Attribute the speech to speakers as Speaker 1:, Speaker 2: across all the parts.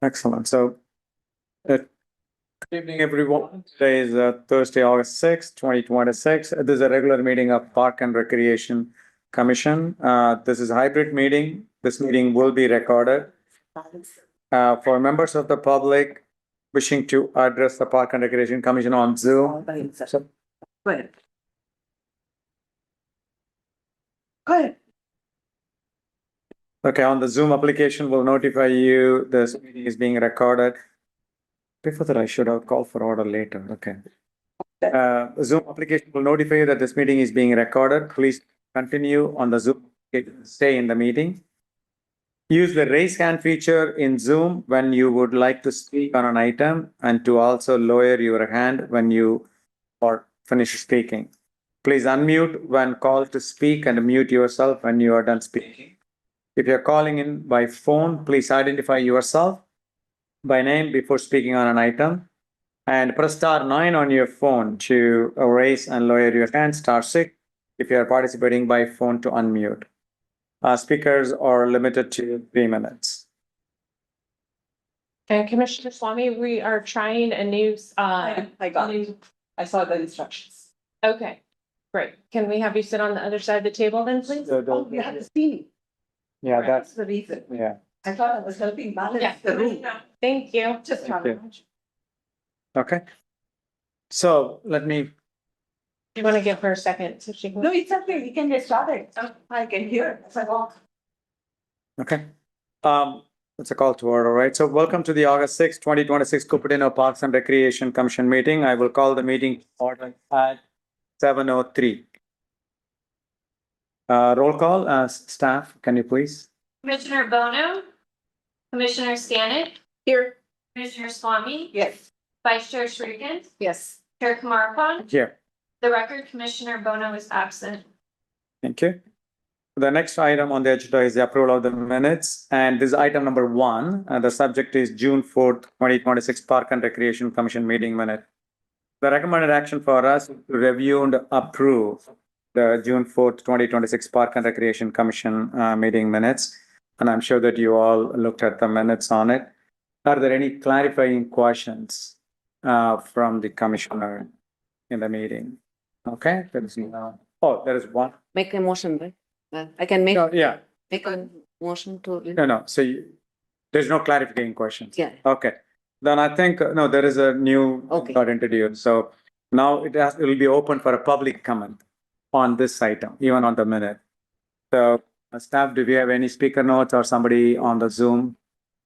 Speaker 1: Excellent. So, good evening, everyone. Today is Thursday, August 6th, 2026. This is a regular meeting of Park and Recreation Commission. This is a hybrid meeting. This meeting will be recorded. For members of the public wishing to address the Park and Recreation Commission on Zoom. So,
Speaker 2: Go ahead. Go ahead.
Speaker 1: okay, on the Zoom application, will notify you this meeting is being recorded. Before that, I should have called for order later. Okay. Zoom application will notify you that this meeting is being recorded. Please continue on the Zoom, stay in the meeting. Use the raise hand feature in Zoom when you would like to speak on an item and to also lower your hand when you are finished speaking. Please unmute when called to speak and mute yourself when you are done speaking. If you're calling in by phone, please identify yourself by name before speaking on an item. And press star 9 on your phone to raise and lower your hand, star 6 if you are participating by phone to unmute. Speakers are limited to 3 minutes.
Speaker 3: And Commissioner Swami, we are trying a new,
Speaker 2: I got it. I saw the instructions.
Speaker 3: okay, great. Can we have you sit on the other side of the table then, please?
Speaker 2: Oh, you have to see me.
Speaker 1: Yeah,
Speaker 2: That's the reason.
Speaker 1: yeah.
Speaker 2: I thought I was helping balance
Speaker 3: Yeah.
Speaker 2: the room.
Speaker 3: Thank you.
Speaker 2: Just
Speaker 1: Thank
Speaker 2: trying
Speaker 1: you. Okay. So let me,
Speaker 3: You want to give her a second so she can?
Speaker 2: No, it's okay. We can get started. I can hear as I walk.
Speaker 1: okay. It's a call to order, right? So welcome to the August 6th, 2026 Cupertino Parks and Recreation Commission meeting. I will call the meeting to order at 7:03. Roll call, staff, can you please?
Speaker 4: Commissioner Bono, Commissioner Stanek,
Speaker 2: Here.
Speaker 4: Commissioner Swami,
Speaker 2: Yes.
Speaker 4: Vice Chair Srikanth,
Speaker 2: Yes.
Speaker 4: Chair Kumarapong.
Speaker 1: Here.
Speaker 4: The record, Commissioner Bono is absent.
Speaker 1: Thank you. The next item on the agenda is the approval of the minutes, and this is item number 1. The subject is June 4th, 2026 Park and Recreation Commission meeting minute. The recommended action for us is to review and approve the June 4th, 2026 Park and Recreation Commission meeting minutes. And I'm sure that you all looked at the minutes on it. Are there any clarifying questions from the commissioner in the meeting? Okay, there is no. Oh, there is one.
Speaker 5: Make a motion, right? I can make,
Speaker 1: No, yeah,
Speaker 5: make a motion to.
Speaker 1: no. So there's no clarifying questions.
Speaker 5: Yeah.
Speaker 1: Okay, then I think, no, there is a new
Speaker 5: Okay.
Speaker 1: got introduced. So now it will be open for a public comment on this item, even on the minute. So staff, do we have any speaker notes or somebody on the Zoom?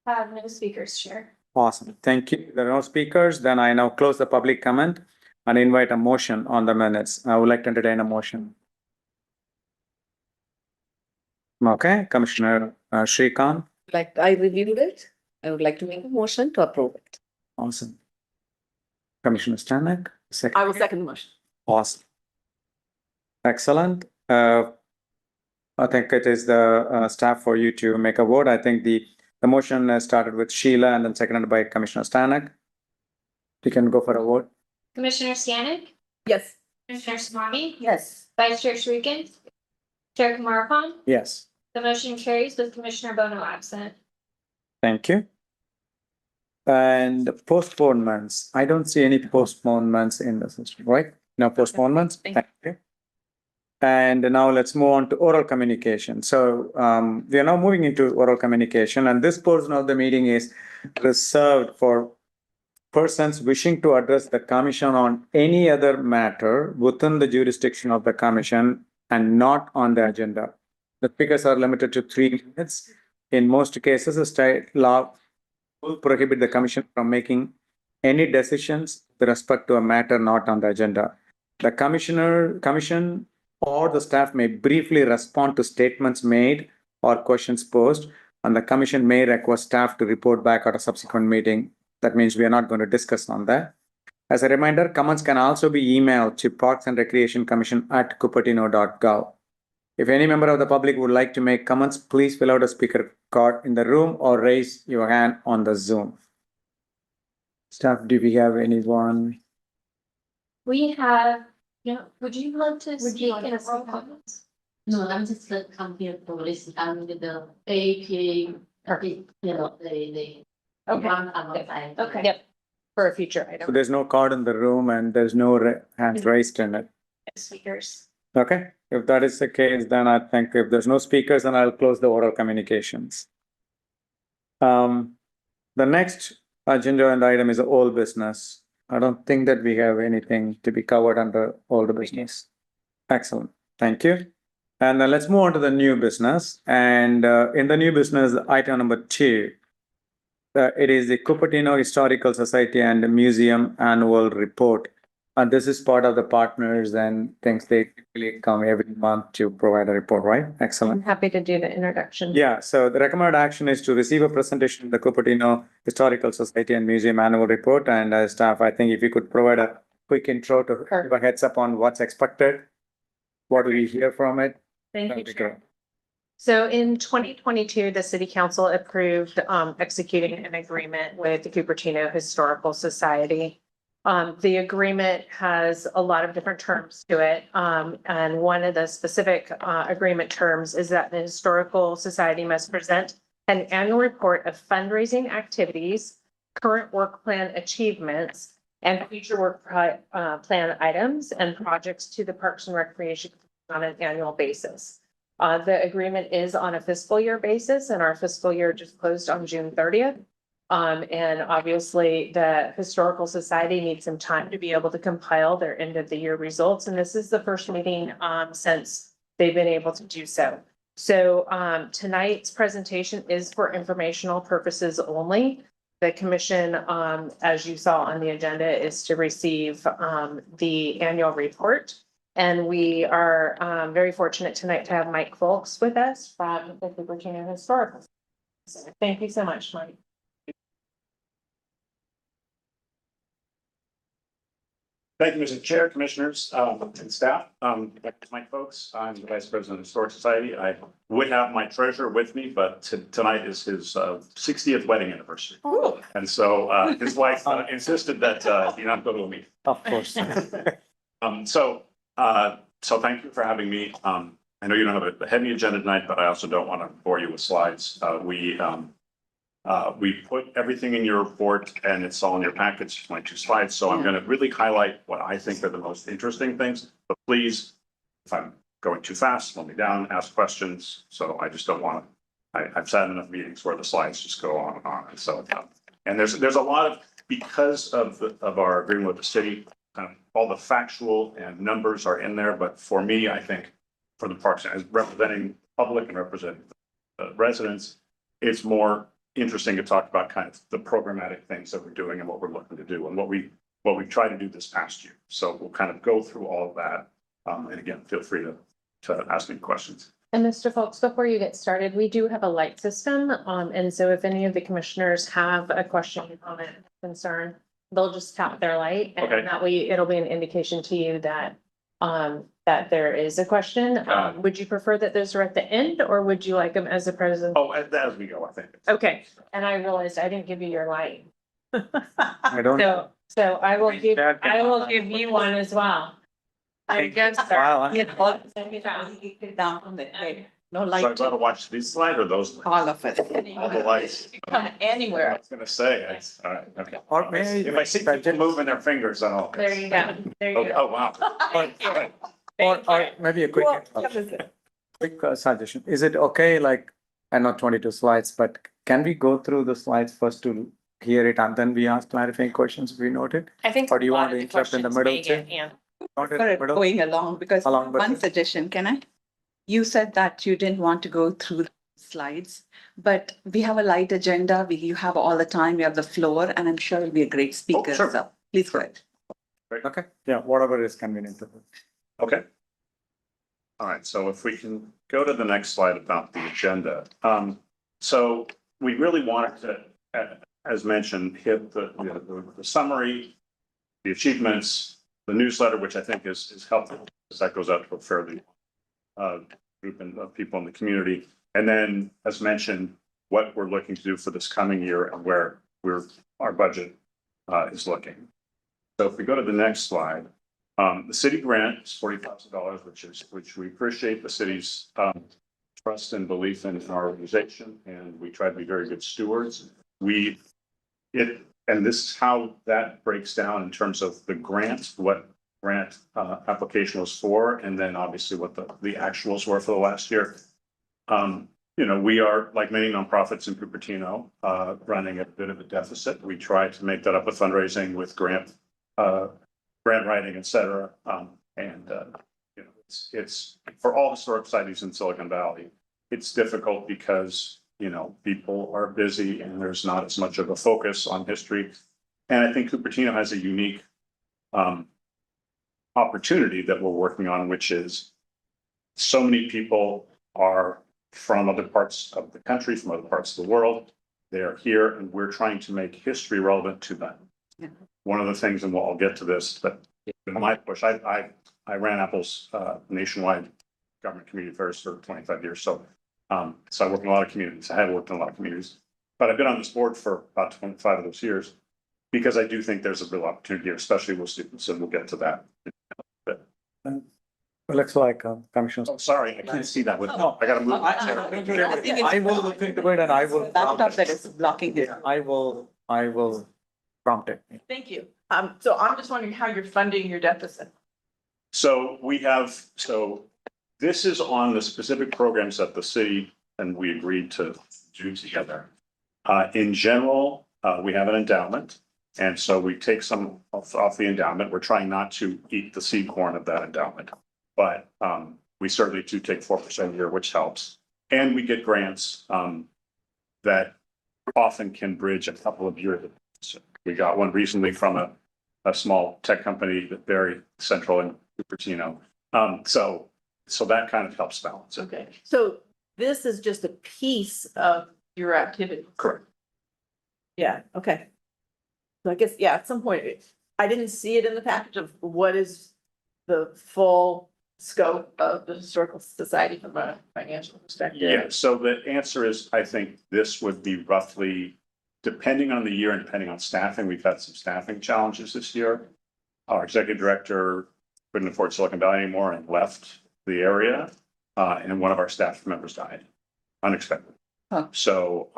Speaker 4: Have no speakers, Chair.
Speaker 1: Awesome, thank you. There are no speakers, then I now close the public comment and invite a motion on the minutes. I would like to entertain a motion. Okay, Commissioner Srikanth.
Speaker 5: Like, I reviewed it. I would like to make a motion to approve it.
Speaker 1: Awesome. Commissioner Stanek, second.
Speaker 2: I will second the motion.
Speaker 1: Awesome. Excellent. I think it is the staff for you to make a vote. I think the motion started with Sheila and then seconded by Commissioner Stanek. You can go for a vote.
Speaker 4: Commissioner Stanek,
Speaker 2: Yes.
Speaker 4: Commissioner Swami,
Speaker 2: Yes.
Speaker 4: Vice Chair Srikanth, Chair Kumarapong.
Speaker 1: Yes,
Speaker 4: The motion carries with Commissioner Bono absent.
Speaker 1: thank you. And postponements. I don't see any postponements in the system, right? No postponements. Thank you. And now let's move on to oral communication. So we are now moving into oral communication, and this portion of the meeting is reserved for persons wishing to address the commission on any other matter within the jurisdiction of the commission and not on the agenda. The speakers are limited to 3 minutes. In most cases, the state law will prohibit the commission from making any decisions with respect to a matter not on the agenda. The commission or the staff may briefly respond to statements made or questions posed, and the commission may request staff to report back at a subsequent meeting. That means we are not going to discuss on that. As a reminder, comments can also be emailed to Parks and Recreation Commission at cupertino.gov. If any member of the public would like to make comments, please fill out a speaker card in the room or raise your hand on the Zoom. Staff, do we have anyone?
Speaker 4: We have, would you like to
Speaker 6: you
Speaker 4: speak
Speaker 6: like
Speaker 4: in
Speaker 6: to
Speaker 4: a roll
Speaker 6: speak?
Speaker 4: call?
Speaker 6: No, I'm just come here to listen, with the APA, the
Speaker 3: Okay, okay, yep, for a future
Speaker 1: So
Speaker 3: item.
Speaker 1: there's no card in the room and there's no hands raised in it.
Speaker 4: Speakers.
Speaker 1: Okay, if that is the case, then I think if there's no speakers, then I'll close the oral communications. The next agenda and item is old business. I don't think that we have anything to be covered under old business. Excellent, thank you. And then let's move on to the new business. And in the new business, item number 2, it is the Cupertino Historical Society and Museum Annual Report. And this is part of the partners and things they typically come every month to provide a report, right?
Speaker 3: I'm
Speaker 1: Excellent.
Speaker 3: happy to do the introduction.
Speaker 1: Yeah, so the recommended action is to receive a presentation of the Cupertino Historical Society and Museum Annual Report. And as staff, I think if you could provide a quick intro to give a heads up on what's expected, what do we hear from it?
Speaker 3: Thank you,
Speaker 1: That'd be
Speaker 3: Chair.
Speaker 1: great.
Speaker 3: So in 2022, the city council approved executing an agreement with the Cupertino Historical Society. The agreement has a lot of different terms to it. And one of the specific agreement terms is that the Historical Society must present an annual report of fundraising activities, current work plan achievements, and future work plan items and projects to the Parks and Recreation on an annual basis. The agreement is on a fiscal year basis, and our fiscal year just closed on June 30th. And obviously, the Historical Society needs some time to be able to compile their end of the year results, and this is the first meeting since they've been able to do so. So tonight's presentation is for informational purposes only. The commission, as you saw on the agenda, is to receive the annual report. And we are very fortunate tonight to have Mike Folks with us from the Cupertino Historical Society. Thank you so much, Mike.
Speaker 6: Thank you, Mr. Chair, Commissioners, and staff. Mike Folks, I'm the Vice President of the Historic Society. I would have my treasurer with me, but tonight is his 60th wedding anniversary.
Speaker 3: Oh.
Speaker 6: And so his wife insisted that he not go to a meeting.
Speaker 1: Of course.
Speaker 6: So thank you for having me. I know you don't have a heavy agenda tonight, but I also don't want to bore you with slides. We put everything in your report and it's all in your package, 22 slides. So I'm going to really highlight what I think are the most interesting things. But please, if I'm going too fast, slow me down, ask questions. So I just don't want to, I've sat in enough meetings where the slides just go on and on. And so, and there's a lot of, because of our agreement with the city, kind of all the factual and numbers are in there. But for me, I think for the parks, as representing public and representing residents, it's more interesting to talk about kind of the programmatic things that we're doing and what we're looking to do and what we've tried to do this past year. So we'll kind of go through all of that. And again, feel free to ask me questions.
Speaker 3: And Mr. Folks, before you get started, we do have a light system. And so if any of the commissioners have a question, comment, concern, they'll just tap their light. And
Speaker 6: Okay.
Speaker 3: that way it'll be an indication to you that that there is a question. Would you prefer that those are at the end or would you like them as a present?
Speaker 6: Oh, as we go, I think.
Speaker 3: Okay, and I realized I didn't give you your light.
Speaker 1: I don't.
Speaker 3: So I will give you one as well. I guess.
Speaker 1: Wow.
Speaker 2: Down from the head. No
Speaker 6: So
Speaker 2: light.
Speaker 6: I'd rather watch these slides or those,
Speaker 2: All of it.
Speaker 6: all the lights.
Speaker 2: Come
Speaker 6: I
Speaker 2: anywhere.
Speaker 6: was gonna say, all right, okay.
Speaker 1: Or may
Speaker 6: If I see people moving their fingers, then I'll.
Speaker 3: There you go, there you
Speaker 6: Okay,
Speaker 3: go.
Speaker 6: oh, wow.
Speaker 1: Or maybe a quick, suggestion. Is it okay, like, I know 22 slides, but can we go through the slides first to hear it and then we ask clarifying questions if we noted?
Speaker 4: I think.
Speaker 1: Or do you
Speaker 4: a lot
Speaker 1: want to
Speaker 4: of the
Speaker 1: interrupt in the
Speaker 4: questions
Speaker 1: middle,
Speaker 4: may
Speaker 1: too?
Speaker 4: get
Speaker 1: Noted
Speaker 2: For it
Speaker 1: middle?
Speaker 2: going along, because
Speaker 1: Along, but-
Speaker 2: one suggestion, can I? You said that you didn't want to go through the slides, but we have a light agenda. You have all the time, you have the floor, and I'm sure you'll be a great speaker.
Speaker 6: sure.
Speaker 2: So please go ahead.
Speaker 1: Okay, yeah, whatever is convenient.
Speaker 6: Okay. All right, so if we can go to the next slide about the agenda. So we really wanted to, as mentioned, hit the summary, the achievements, the newsletter, which I think is helpful, because that goes out to a fairly group of people in the community. And then, as mentioned, what we're looking to do for this coming year and where our budget is looking. So if we go to the next slide, the city grant is $40,000, which we appreciate the city's trust and belief in our organization, and we try to be very good stewards. We and this is how that breaks down in terms of the grant, what grant application was for, and then obviously what the actuals were for the last year. We are, like many nonprofits in Cupertino, running a bit of a deficit. We try to make that up with fundraising, with grant writing, et cetera. It's for all historic societies in Silicon Valley, it's difficult because, people are busy and there's not as much of a focus on history. And I think Cupertino has a unique opportunity that we're working on, which is so many people are from other parts of the country, from other parts of the world. They are here and we're trying to make history relevant to them.
Speaker 2: Yeah.
Speaker 6: One of the things, and I'll get to this, but in my push, I ran Apple's nationwide government community affairs for 25 years. So I work in a lot of communities. I have worked in a lot of communities, but I've been on this board for about 25 of those years because I do think there's a real opportunity here, especially with students, and we'll get to that.
Speaker 1: It looks like Commissioner.
Speaker 6: Oh, sorry, I can't see that.
Speaker 1: No,
Speaker 6: I gotta move.
Speaker 1: I will look into it and I will.
Speaker 2: Laptop that is blocking it.
Speaker 1: Yeah, I will prompt it.
Speaker 7: Thank you. So I'm just wondering how you're funding your deficit.
Speaker 6: So this is on the specific programs that the city and we agreed to do together. In general, we have an endowment. And so we take some off the endowment. We're trying not to eat the seed corn of that endowment. But we certainly do take 4% a year, which helps. And we get grants that often can bridge a couple of years. We got one recently from a small tech company that very central in Cupertino. So that kind of helps balance it.
Speaker 7: Okay, so this is just a piece of your activity.
Speaker 6: Correct.
Speaker 7: Yeah, okay. So I guess, yeah, at some point, I didn't see it in the package of what is the full scope of the Historical Society from a financial perspective.
Speaker 6: Yeah, so the answer is, I think this would be roughly, depending on the year and depending on staffing, we've had some staffing challenges this year. Our executive director couldn't afford Silicon Valley anymore and left the area, and one of our staff members died unexpectedly.
Speaker 2: Huh.
Speaker 6: So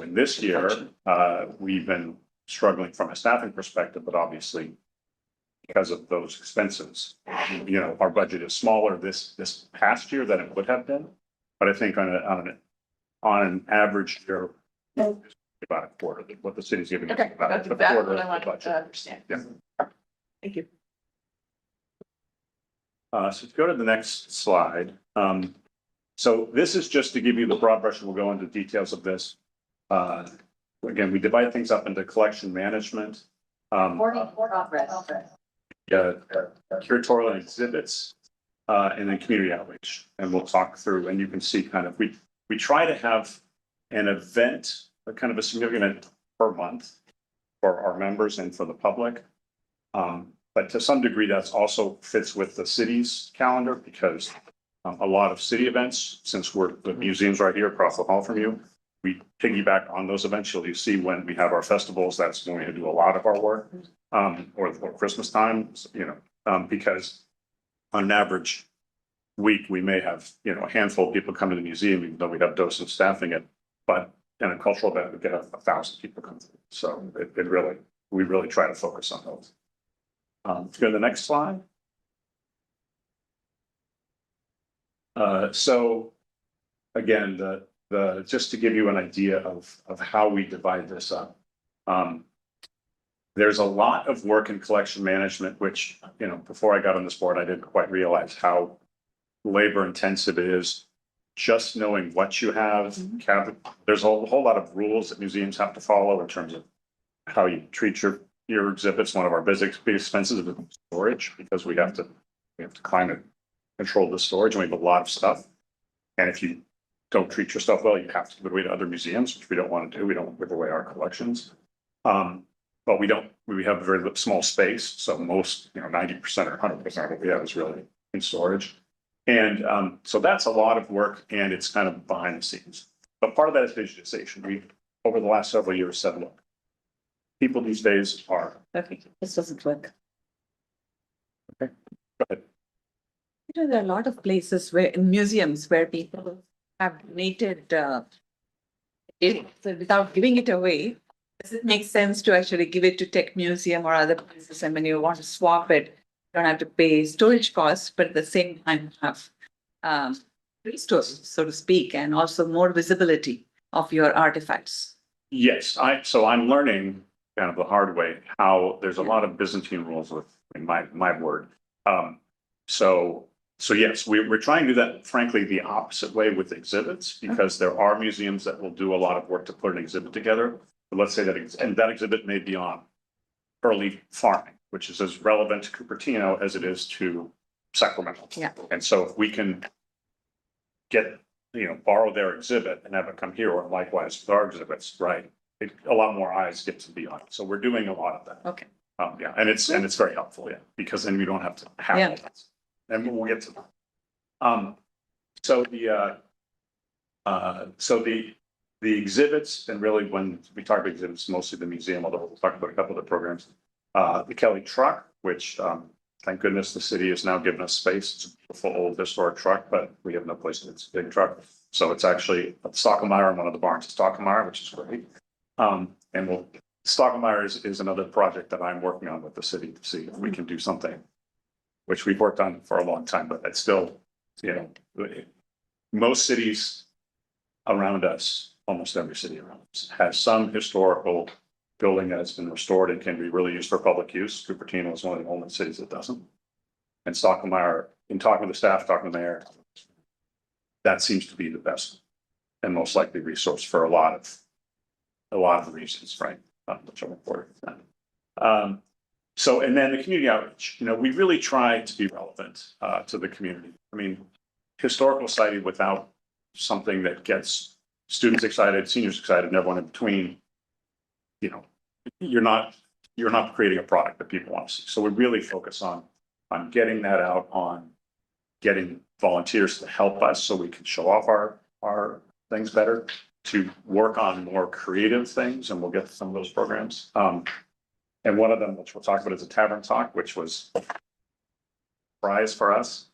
Speaker 6: in this year, we've been struggling from a staffing perspective, but obviously because of those expenses, our budget is smaller this past year than it would have been. But I think on an average year, about a quarter, what the city's giving. us,
Speaker 7: Okay,
Speaker 6: about
Speaker 7: that's
Speaker 6: a
Speaker 7: exactly
Speaker 6: quarter
Speaker 7: what I
Speaker 6: of the
Speaker 7: wanted
Speaker 6: budget.
Speaker 7: to understand.
Speaker 6: Yeah.
Speaker 7: Thank you.
Speaker 6: So to go to the next slide. So this is just to give you the broad brush, and we'll go into details of this. Again, we divide things up into collection management, curatorial and exhibits, and then community outreach. And we'll talk through, and you can see kind of, we try to have an event, a kind of a significant event per month for our members and for the public. But to some degree, that's also fits with the city's calendar because a lot of city events, since the museum's right here across the hall from you, we piggyback on those events. You see when we have our festivals, that's when we do a lot of our work, or Christmas time, because on an average week, we may have, a handful of people come to the museum, even though we have docent staffing it. But in a cultural event, we get 1,000 people come through. So we really try to focus on those. Let's go to the next slide. So again, just to give you an idea of how we divide this up. There's a lot of work in collection management, which, before I got on this board, I didn't quite realize how labor intensive it is. Just knowing what you have, there's a whole lot of rules that museums have to follow in terms of how you treat your exhibits. One of our big expenses is storage, because we have to climate control the storage, and we have a lot of stuff. And if you don't treat your stuff well, you have to give it away to other museums, which we don't want to do. We don't give away our collections. But we have a very small space. So most, 90% or 100% of what we have is really in storage. And so that's a lot of work, and it's kind of behind the scenes. But part of that is digitization. We've, over the last several years, said, look, people these days are.
Speaker 2: Okay, this doesn't work.
Speaker 6: Okay, go ahead.
Speaker 2: There are a lot of places in museums where people have donated it, so without giving it away, Does it make sense to actually give it to Tech Museum or other places, and when you want to swap it, you don't have to pay storage costs, but at the same time have free storage, so to speak, and also more visibility of your artifacts?
Speaker 6: Yes, so I'm learning kind of the hard way how there's a lot of Byzantine rules with in my word. So yes, we're trying to do that, frankly, the opposite way with exhibits, because there are museums that will do a lot of work to put an exhibit together. But let's say that, and that exhibit may be on early farming, which is as relevant to Cupertino as it is to Sacramento.
Speaker 2: Yeah.
Speaker 6: And so if we can get, borrow their exhibit and have it come here, or likewise with our exhibits, right? A lot more eyes get to be on it. So we're doing a lot of that.
Speaker 2: Okay.
Speaker 6: Yeah, and it's very helpful, yeah, because then we don't have to have
Speaker 2: Yeah.
Speaker 6: all that. And we'll get to that. So the exhibits, and really when we talk about exhibits, mostly the museum, although we'll talk about a couple of the programs. The Kelly truck, which thank goodness the city has now given us space. It's a beautiful old historic truck, but we have no place in its big truck. So it's actually at Stockemeyer in one of the barns at Stockemeyer, which is great. And Stockemeyer is another project that I'm working on with the city to see if we can do something, which we've worked on for a long time, but it's still, most cities around us, almost every city around us, has some historical building that has been restored and can be really used for public use. Cupertino is one of the only cities that doesn't. And Stockemeyer, in talking to the staff, talking to the mayor, that seems to be the best and most likely resource for a lot of the reasons, right? Which I'm important. So, and then the community outreach, we really try to be relevant to the community. I mean, historical society without something that gets students excited, seniors excited, and everyone in between, you're not creating a product that people want to see. So we really focus on getting that out, on getting volunteers to help us so we can show off our things better, to work on more creative things, and we'll get to some of those programs. And one of them, which we'll talk about, is a tavern talk, which was a prize for us.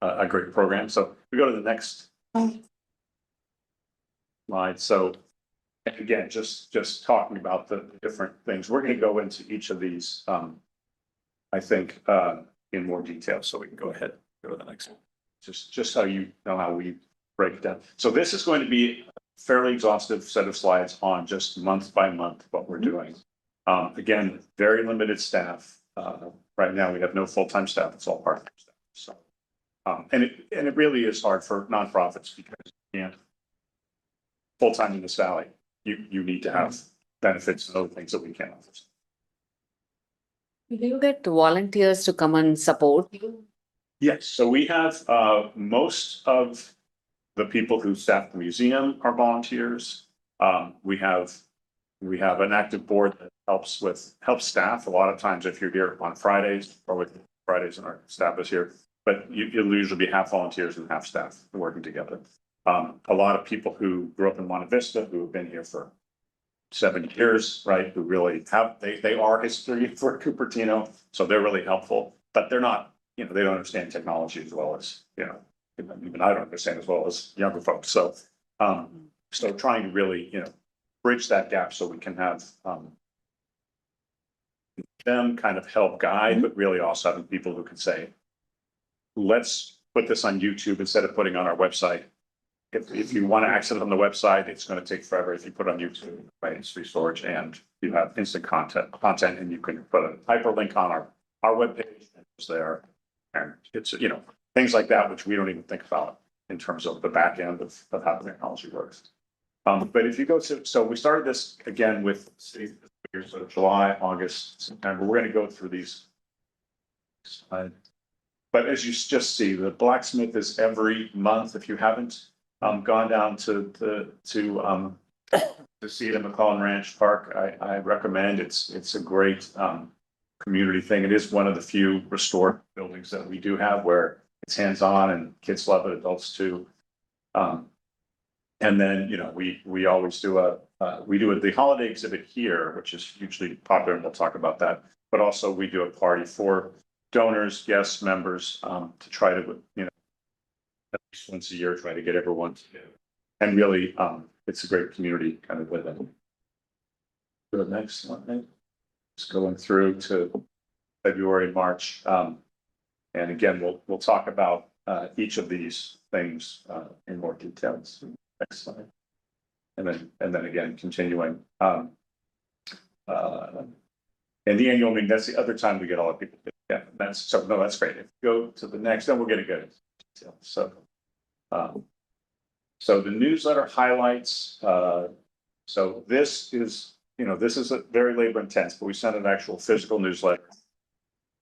Speaker 6: A great program. So we go to the next slide. So again, just talking about the different things. We're going to go into each of these, I think, in more detail. So we can go ahead, go to the next one. Just so you know how we break it down. So this is going to be a fairly exhaustive set of slides on just month by month what we're doing. Again, very limited staff. Right now, we have no full-time staff. It's all part-time staff. So, and it really is hard for nonprofits because you can't full-time in this valley. You need to have benefits and other things that we can't offer.
Speaker 5: Do you get volunteers to come and support you?
Speaker 6: Yes, so we have most of the people who staff the museum are volunteers. We have an active board that helps staff. A lot of times if you're here on Fridays, or with Fridays and our staff is here, but you'll usually be half volunteers and half staff working together. A lot of people who grew up in Monte Vista, who have been here for 7 years, right? Who really they are history for Cupertino, so they're really helpful, but they're not, they don't understand technology as well as, even I don't understand as well as younger folks. So, so trying to really, bridge that gap so we can have, them kind of help guide, but really also having people who can say, let's put this on YouTube instead of putting on our website. If you want to access it on the website, it's going to take forever. If you put it on YouTube, right, it's free storage and you have instant content, and you can put a hyperlink on our webpage and it's there. And it's, things like that, which we don't even think about in terms of the back end of how the technology works. But if you go to, so we started this again with city, so July, August, September. We're going to go through these. But as you just see, the blacksmith is every month. If you haven't gone down to see it in McClellan Ranch Park, I recommend. It's a great community thing. It is one of the few restored buildings that we do have where it's hands-on and kids love it, adults too. And then, we always do the holiday exhibit here, which is hugely popular, and we'll talk about that. But also we do a party for donors, guests, members, to try to, at least once a year, try to get everyone together and really it's a great community kind of living. The next one, just going through to February, March. And again, we'll talk about each of these things in more details. Next slide. And then again, continuing. And the annual meeting, that's the other time we get all the people. Yeah, that's great. If you go to the next, then we're gonna get into detail. So the newsletter highlights, so this is a very labor intense, but we send an actual physical newsletter.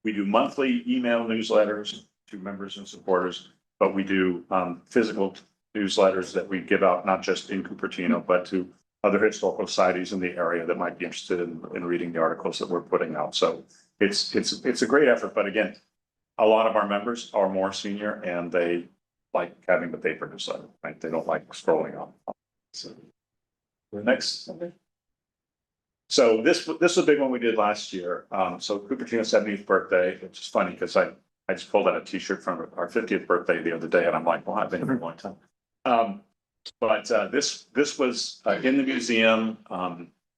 Speaker 6: We do monthly email newsletters to members and supporters, but we do physical newsletters that we give out not just in Cupertino, but to other historical societies in the area that might be interested in reading the articles that we're putting out. So it's a great effort, but again, a lot of our members are more senior and they like having the paper newsletter, right? They don't like scrolling on. So the next. So this was a big one we did last year. So Cupertino's 70th birthday, which is funny because I just pulled out a t-shirt from our 50th birthday the other day and I'm like, well, I've been here a long time. But this was in the museum.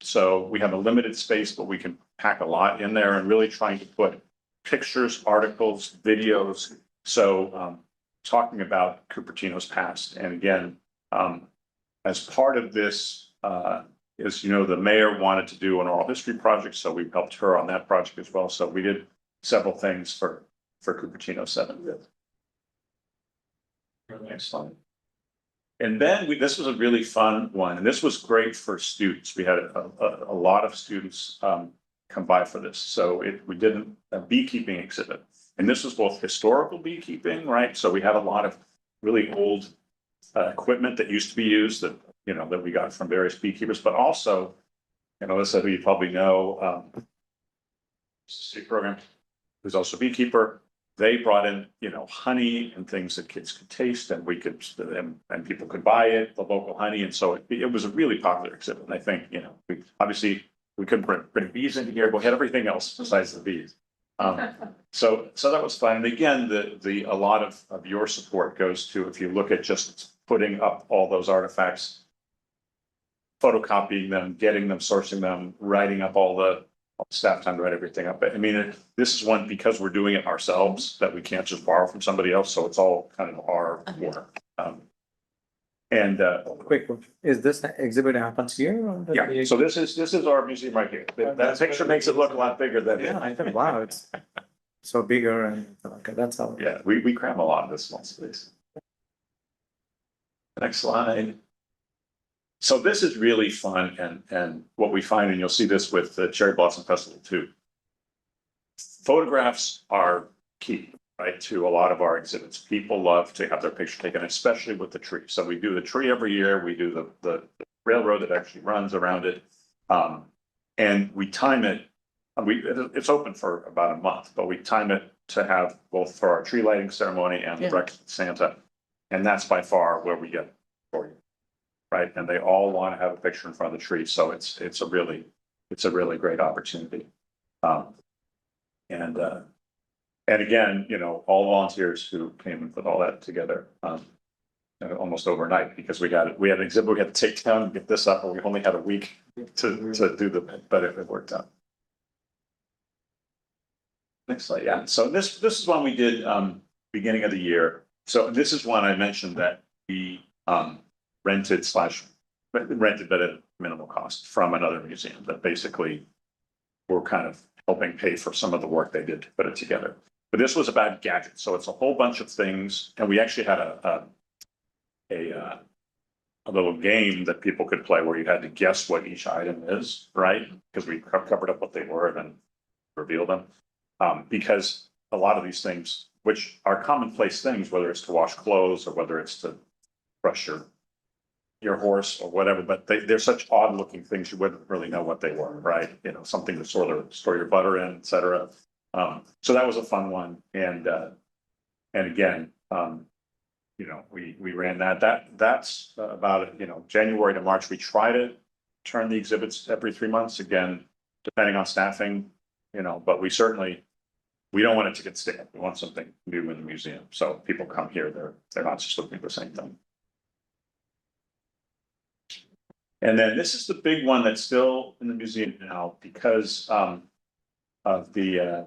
Speaker 6: So we have a limited space, but we can pack a lot in there and really trying to put pictures, articles, videos. So talking about Cupertino's past. And again, as part of this, is, the mayor wanted to do an oral history project. So we helped her on that project as well. So we did several things for Cupertino 70th. Next slide. And then this was a really fun one, and this was great for students. We had a lot of students come by for this. So we did a beekeeping exhibit, and this was both historical beekeeping, right? So we had a lot of really old equipment that used to be used that we got from various beekeepers, but also, Alyssa, who you probably know, state program, who's also a beekeeper. They brought in, honey and things that kids could taste, and we could, and people could buy it, the local honey. And so it was a really popular exhibit. And I think, we couldn't bring bees into here, but we had everything else besides the bees. So that was fun. And again, a lot of your support goes to, if you look at just putting up all those artifacts, photocopying them, getting them, sourcing them, writing up all the staff time to write everything up. I mean, this is one, because we're doing it ourselves, that we can't just borrow from somebody else. So it's all kind of our work.
Speaker 1: Quick question. Is this exhibit happens here? Or
Speaker 6: Yeah, so this is our museum right here. That picture makes it look a lot bigger than.
Speaker 1: Yeah, I thought, wow, it's so bigger and okay, that's how.
Speaker 6: Yeah, we cram a lot in this small space. Next slide. So this is really fun, and what we find, and you'll see this with the Cherry Blossom Festival too. Photographs are key, right, to a lot of our exhibits. People love to have their picture taken, especially with the tree. So we do the tree every year. We do the railroad that actually runs around it, and we time it. It's open for about a month, but we time it to have both for our tree lighting ceremony and the breakfast with Santa, and that's by far where we get for you. Right, and they all want to have a picture in front of the tree, so it's a really great opportunity. And again, all volunteers who came and put all that together almost overnight, because we had an exhibit we had to take down and get this up, and we only had a week to do but it worked out. Next slide, yeah. So this is one we did beginning of the year. So this is one I mentioned that we rented but at minimal cost from another museum that basically were kind of helping pay for some of the work they did to put it together. But this was about gadgets. So it's a whole bunch of things. And we actually had a little game that people could play where you had to guess what each item is, right? Because we covered up what they were and then revealed them. Because a lot of these things, which are commonplace things, whether it's to wash clothes or whether it's to brush your horse or whatever, but they're such odd looking things you wouldn't really know what they were, right? Something to store your butter in, etc. So that was a fun one. And again, we ran that's about January to March. We try to turn the exhibits every 3 months, again, depending on staffing, but we don't want it to get stale. We want something new in the museum. So people come here, they're not just looking for the same thing. And then this is the big one that's still in the museum now because of the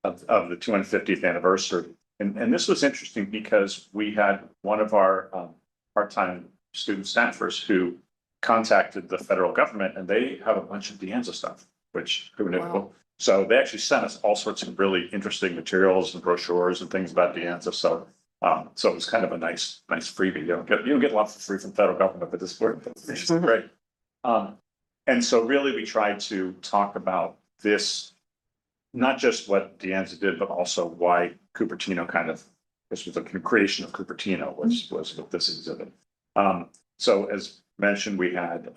Speaker 6: 250th anniversary. And this was interesting because we had one of our part-time student staffers who contacted the federal government, and they have a bunch of De Anza stuff, which who knew?
Speaker 5: Wow.
Speaker 6: So they actually sent us all sorts of really interesting materials and brochures and things about De Anza. So it was kind of a nice freebie. You don't get lots for free from the federal government, but this is great. And so really we tried to talk about this, not just what De Anza did, but also why Cupertino this was the creation of Cupertino was with this exhibit. So as mentioned, we had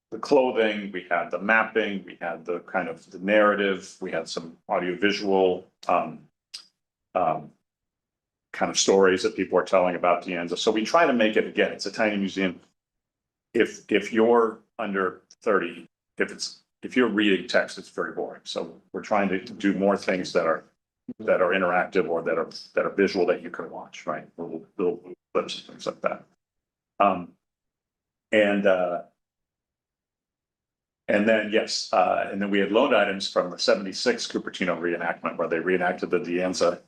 Speaker 6: the clothing, we had the mapping, we had the kind of the narrative, we had some audiovisual kind of stories that people are telling about De Anza. So we try to make it, again, it's a tiny museum. If you're under 30, if you're reading text, it's very boring. So we're trying to do more things that are interactive or that are visual that you can watch, right? Little clips and things like that. And then, yes, and then we had loaned items from the 76 Cupertino reenactment where they reenacted the De Anza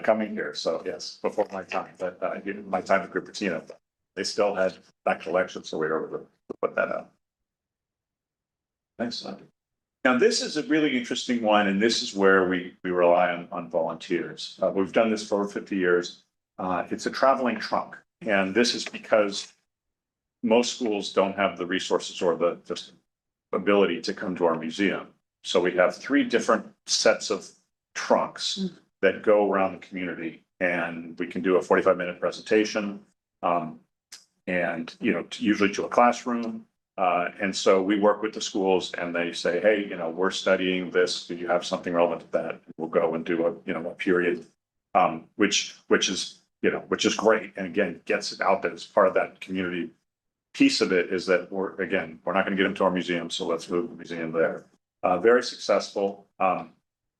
Speaker 6: coming here. So yes, before my time, but my time at Cupertino, they still had that collection. So we were able to put that out. Next slide. Now, this is a really interesting one, and this is where we rely on volunteers. We've done this for over 50 years. It's a traveling trunk, and this is because most schools don't have the resources or the just ability to come to our museum. So we have 3 different sets of trunks that go around the community, and we can do a 45-minute presentation, and usually to a classroom. And so we work with the schools, and they say, hey, we're studying this. Do you have something relevant to that? We'll go and do a period, which is great. And again, gets it out there as part of that community piece of it is that we're not going to get them to our museum. So let's move the museum there. Very successful.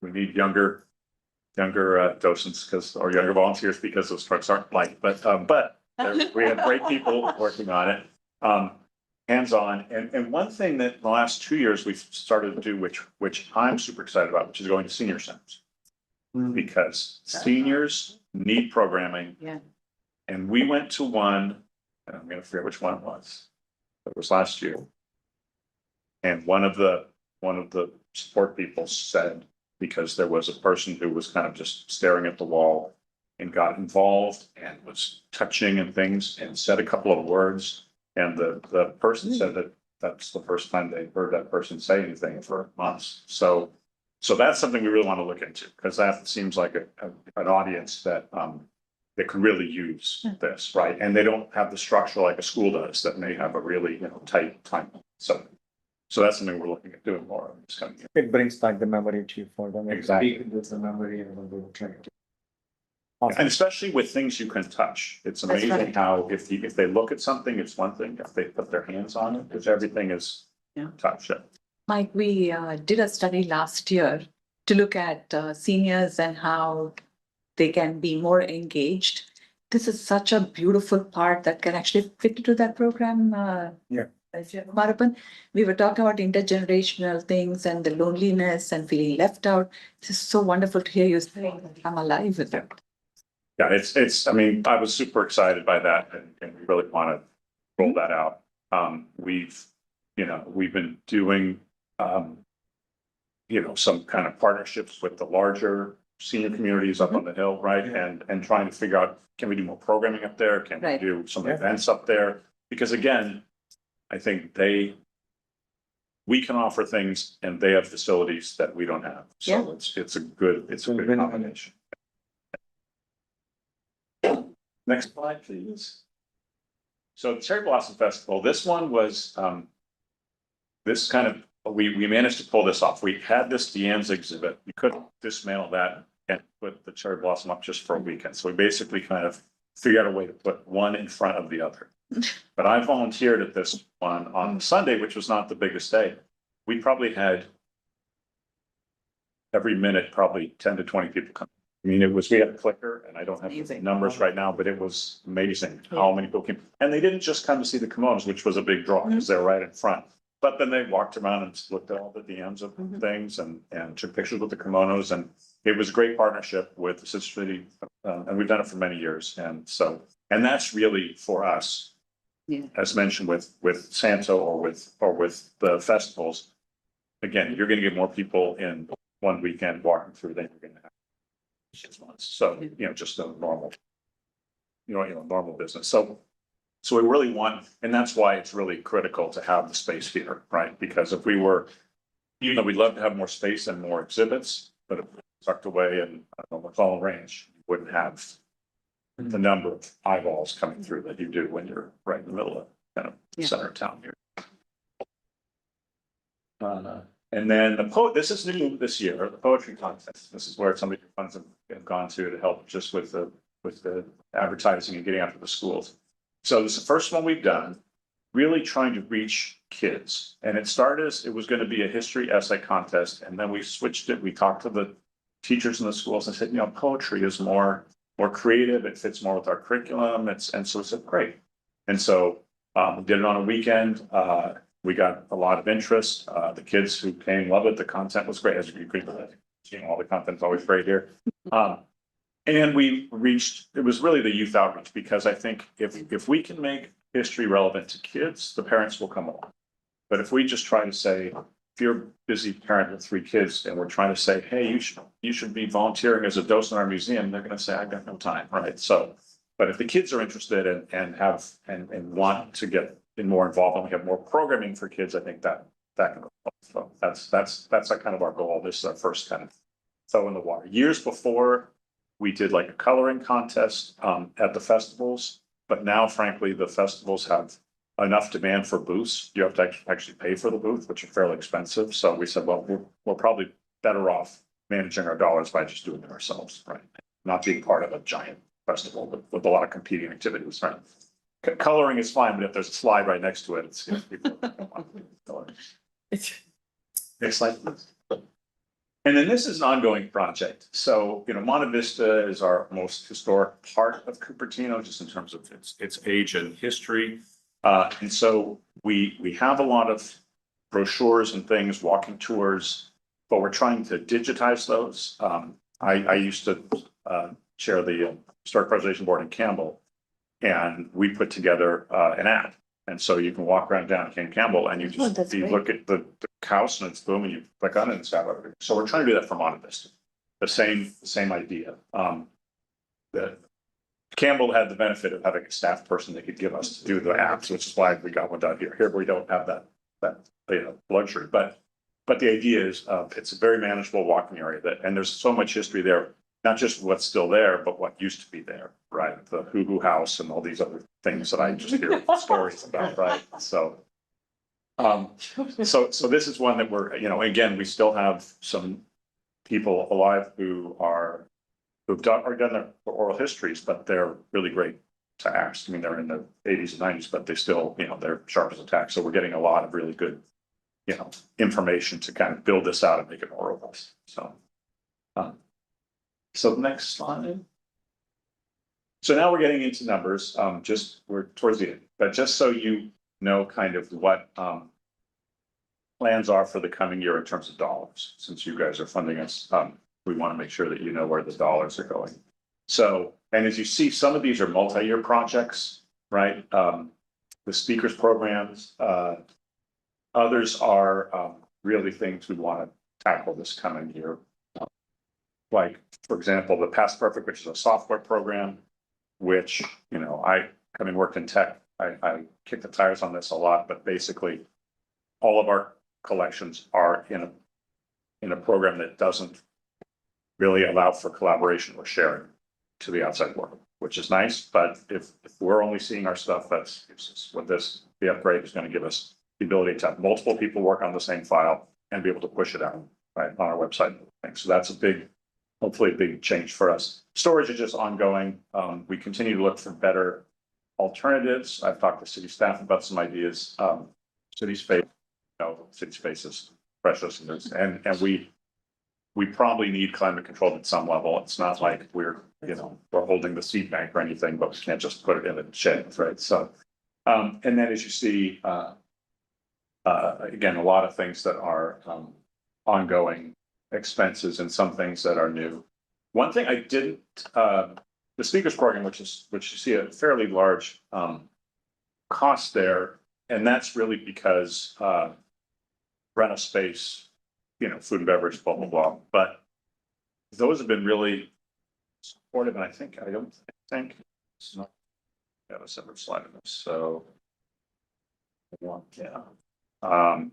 Speaker 6: We need younger docents or younger volunteers because those trucks aren't light, but we have great people working on it. Hands-on. And one thing that in the last 2 years we've started to do, which I'm super excited about, which is going to senior centers. Because seniors need programming.
Speaker 2: Yeah.
Speaker 6: And we went to one, and I'm going to forget which one it was. It was last year. And one of the support people said, because there was a person who was kind of just staring at the wall and got involved and was touching and things and said a couple of words. And the person said that that's the first time they heard that person say anything for months. So that's something we really want to look into, because that seems like an audience that could really use this, right? And they don't have the structure like a school does that may have a really tight time. So that's something we're looking at doing more of this coming year.
Speaker 1: It brings back the memory to you for them.
Speaker 6: Exactly.
Speaker 1: It's the memory and they will try to.
Speaker 6: And especially with things you can touch. It's
Speaker 2: That's
Speaker 6: amazing
Speaker 2: right.
Speaker 6: how if they look at something, it's one thing. If they put their hands on it, because everything is touch.
Speaker 2: Mike, we did a study last year to look at seniors and how they can be more engaged. This is such a beautiful part that can actually fit into that program. Marapan, we were talking about intergenerational things and the loneliness and feeling left out. This is so wonderful to hear you say, I'm alive with it.
Speaker 6: Yeah, I mean, I was super excited by that, and we really want to roll that out. We've been doing, some kind of partnerships with the larger senior communities up on the hill, right? And trying to figure out, can we do more programming up there? Can we do some events up there? Because again, I think we can offer things and they have facilities that we don't have. So it's a good combination. Next slide, please. So the Cherry Blossom Festival, this one was, we managed to pull this off. We had this De Anza exhibit. We couldn't dismantle that and put the cherry blossom up just for a weekend. So we basically kind of figured out a way to put one in front of the other. But I volunteered at this one on Sunday, which was not the biggest day. We probably had every minute, probably 10 to 20 people come. I mean, we had a clicker, and I don't have the
Speaker 2: Amazing.
Speaker 6: numbers right now, but it was amazing how many people came. And they didn't just come to see the kimonos, which was a big draw, because they're right in front. But then they walked around and looked at all the DMs of things and took pictures with the kimonos. And it was a great partnership with the Sister City. And we've done it for many years. And so, and that's really for us,
Speaker 5: Yeah.
Speaker 6: as mentioned with Santo or with the festivals. Again, you're gonna get more people in one weekend walking through than you're gonna have 6 months. So, just a normal, normal business. So we really want, and that's why it's really critical to have the space here, right? Because if we were, even though we'd love to have more space and more exhibits, but if we tucked away in, I don't know, McClellan Range, you wouldn't have the number of eyeballs coming through that you do when you're right in the middle of kind of
Speaker 5: Yeah.
Speaker 6: center of town here. And then this is new this year, the poetry contest. This is where some of your funds have gone to help just with the advertising and getting out to the schools. So this is the first one we've done, really trying to reach kids. And it started as, it was going to be a history essay contest. And then we switched it. We talked to the teachers in the schools and said, poetry is more creative. It fits more with our curriculum. And so we said, great. And so we did it on a weekend. We got a lot of interest. The kids who came loved it. The content was great. As you could, all the content's always great here. And we reached, it was really the youth outreach, because I think if we can make history relevant to kids, the parents will come along. But if we just try to say, if you're a busy parent with 3 kids and we're trying to say, hey, you should be volunteering as a docent in our museum, they're going to say, I've got no time, right? So, but if the kids are interested and want to get more involved and we have more programming for kids, I think that can go. So that's kind of our goal. This is our first kind of toe in the water. Years before, we did like a coloring contest at the festivals, but now frankly, the festivals have enough demand for booths. You have to actually pay for the booth, which are fairly expensive. So we said, well, we're probably better off managing our dollars by just doing it ourselves, right? Not being part of a giant festival with a lot of competing activities, right? Coloring is fine, but if there's a slide right next to it, it's, people don't want to color. Next slide, please. And then this is an ongoing project. So, Monte Vista is our most historic part of Cupertino, just in terms of its age and history. And so we have a lot of brochures and things, walking tours, but we're trying to digitize those. I used to chair the Historic Preservation Board in Campbell, and we put together an app. And so you can walk around down King Campbell and you look at the house and it's boom, and you click on it and it's got everything. So we're trying to do that for Monte Vista. The same idea. The Campbell had the benefit of having a staff person that could give us to do the apps, which is why we got one done here. Here we don't have that luxury, but the idea is it's a very manageable walking area and there's so much history there. Not just what's still there, but what used to be there, right? The Hoo House and all these other things that I just hear stories about, right? So, so this is one that we're, again, we still have some people alive who've done their oral histories, but they're really great to ask. I mean, they're in the 80s and 90s, but they still, they're sharp as a tack. So we're getting a lot of really good, information to kind of build this out and make it more robust. So next slide. So now we're getting into numbers, we're towards the end, but just so you know kind of what plans are for the coming year in terms of dollars, since you guys are funding us, we want to make sure that you know where the dollars are going. So, and as you see, some of these are multi-year projects, right? The speakers programs, others are really things we want to tackle this coming year. Like, for example, the Past Perfect, which is a software program, which, having worked in tech, I kick the tires on this a lot, but basically all of our collections are in a program that doesn't really allow for collaboration or sharing to the outside world, which is nice. But if we're only seeing our stuff, that's what the upgrade is going to give us the ability to have multiple people work on the same file and be able to push it out right on our website. So that's hopefully a big change for us. Storage is just ongoing. We continue to look for better alternatives. I've talked to city staff about some ideas. City space is precious, and we we probably need climate control at some level. It's not like we're holding the seed bank or anything, but we can't just put it in a shed, right? So, and then as you see, again, a lot of things that are, ongoing expenses and some things that are new. One thing I didn't, the speakers program, which you see a fairly large, cost there, and that's really because, rent a space, food and beverage, blah, blah, blah. But those have been really supportive, and I don't think it's not, I have a separate slide of this, so. Yeah.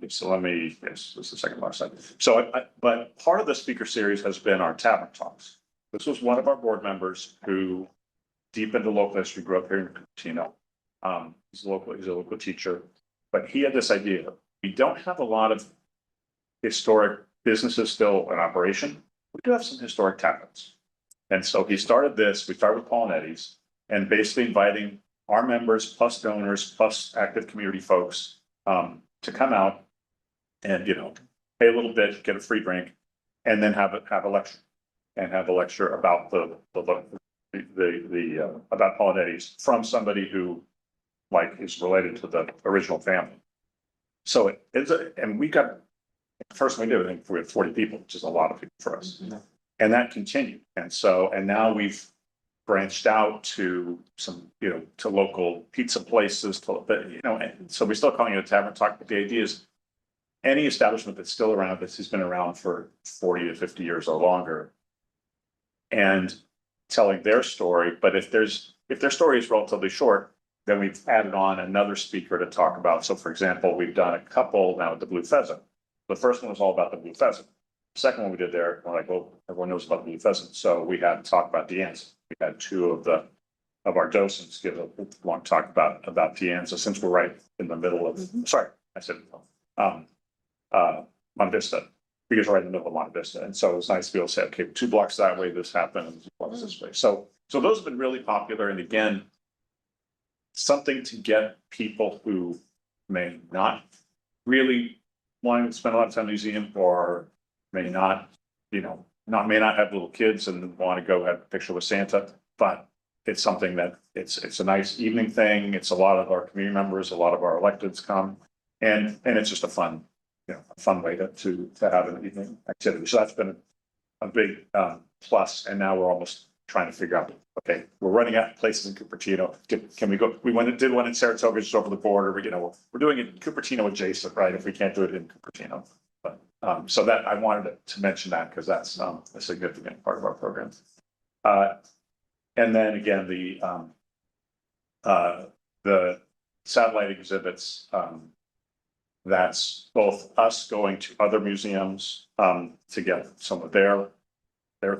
Speaker 6: So let me, yes, this is the second last slide. So, but part of the speaker series has been our tavern talks. This was one of our board members who, deep into local history, grew up here in Cupertino. He's a local teacher, but he had this idea. We don't have a lot of historic businesses still in operation. We do have some historic taverns. And so he started this, we started with Paul and Eddie's, and basically inviting our members plus donors plus active community folks to come out and, pay a little bit, get a free drink, and then have a lecture. And have a lecture about the about Paul and Eddie's from somebody who is related to the original family. So and we got, first we did, I think we had 40 people, which is a lot of people for us. Mm-hmm. And that continued. And now we've branched out to some, to local pizza places, and so we're still calling it a tavern talk, but the idea is any establishment that's still around, this has been around for 40 to 50 years or longer, and telling their story. But if their story is relatively short, then we've added on another speaker to talk about. So for example, we've done a couple now with the Blue Pheasant. The first one was all about the Blue Pheasant. The second one we did there, we're like, well, everyone knows about the Blue Pheasant. So we had to talk about De Anza. We had two of our docents give a long talk about De Anza, since we're right in the middle of, sorry, I said, Monte Vista, because we're right in the middle of Monte Vista. And so it was nice to be able to say, okay, 2 blocks that way, this happened, and 2 blocks this way. So those have been really popular. And again, something to get people who may not really want to spend a lot of time in the museum, or may not, may not have little kids and want to go have a picture with Santa, but it's something that it's a nice evening thing. It's a lot of our community members, a lot of our electeds come, and it's just a fun way to have an evening activity. So that's been a big plus. And now we're almost trying to figure out, okay, we're running out of places in Cupertino. Can we go? We did one in Saratoga, just over the border. We're doing it in Cupertino adjacent, right? If we can't do it in Cupertino. But so that I wanted to mention that, because that's a significant part of our program. And then again, the satellite exhibits, that's both us going to other museums to get some of their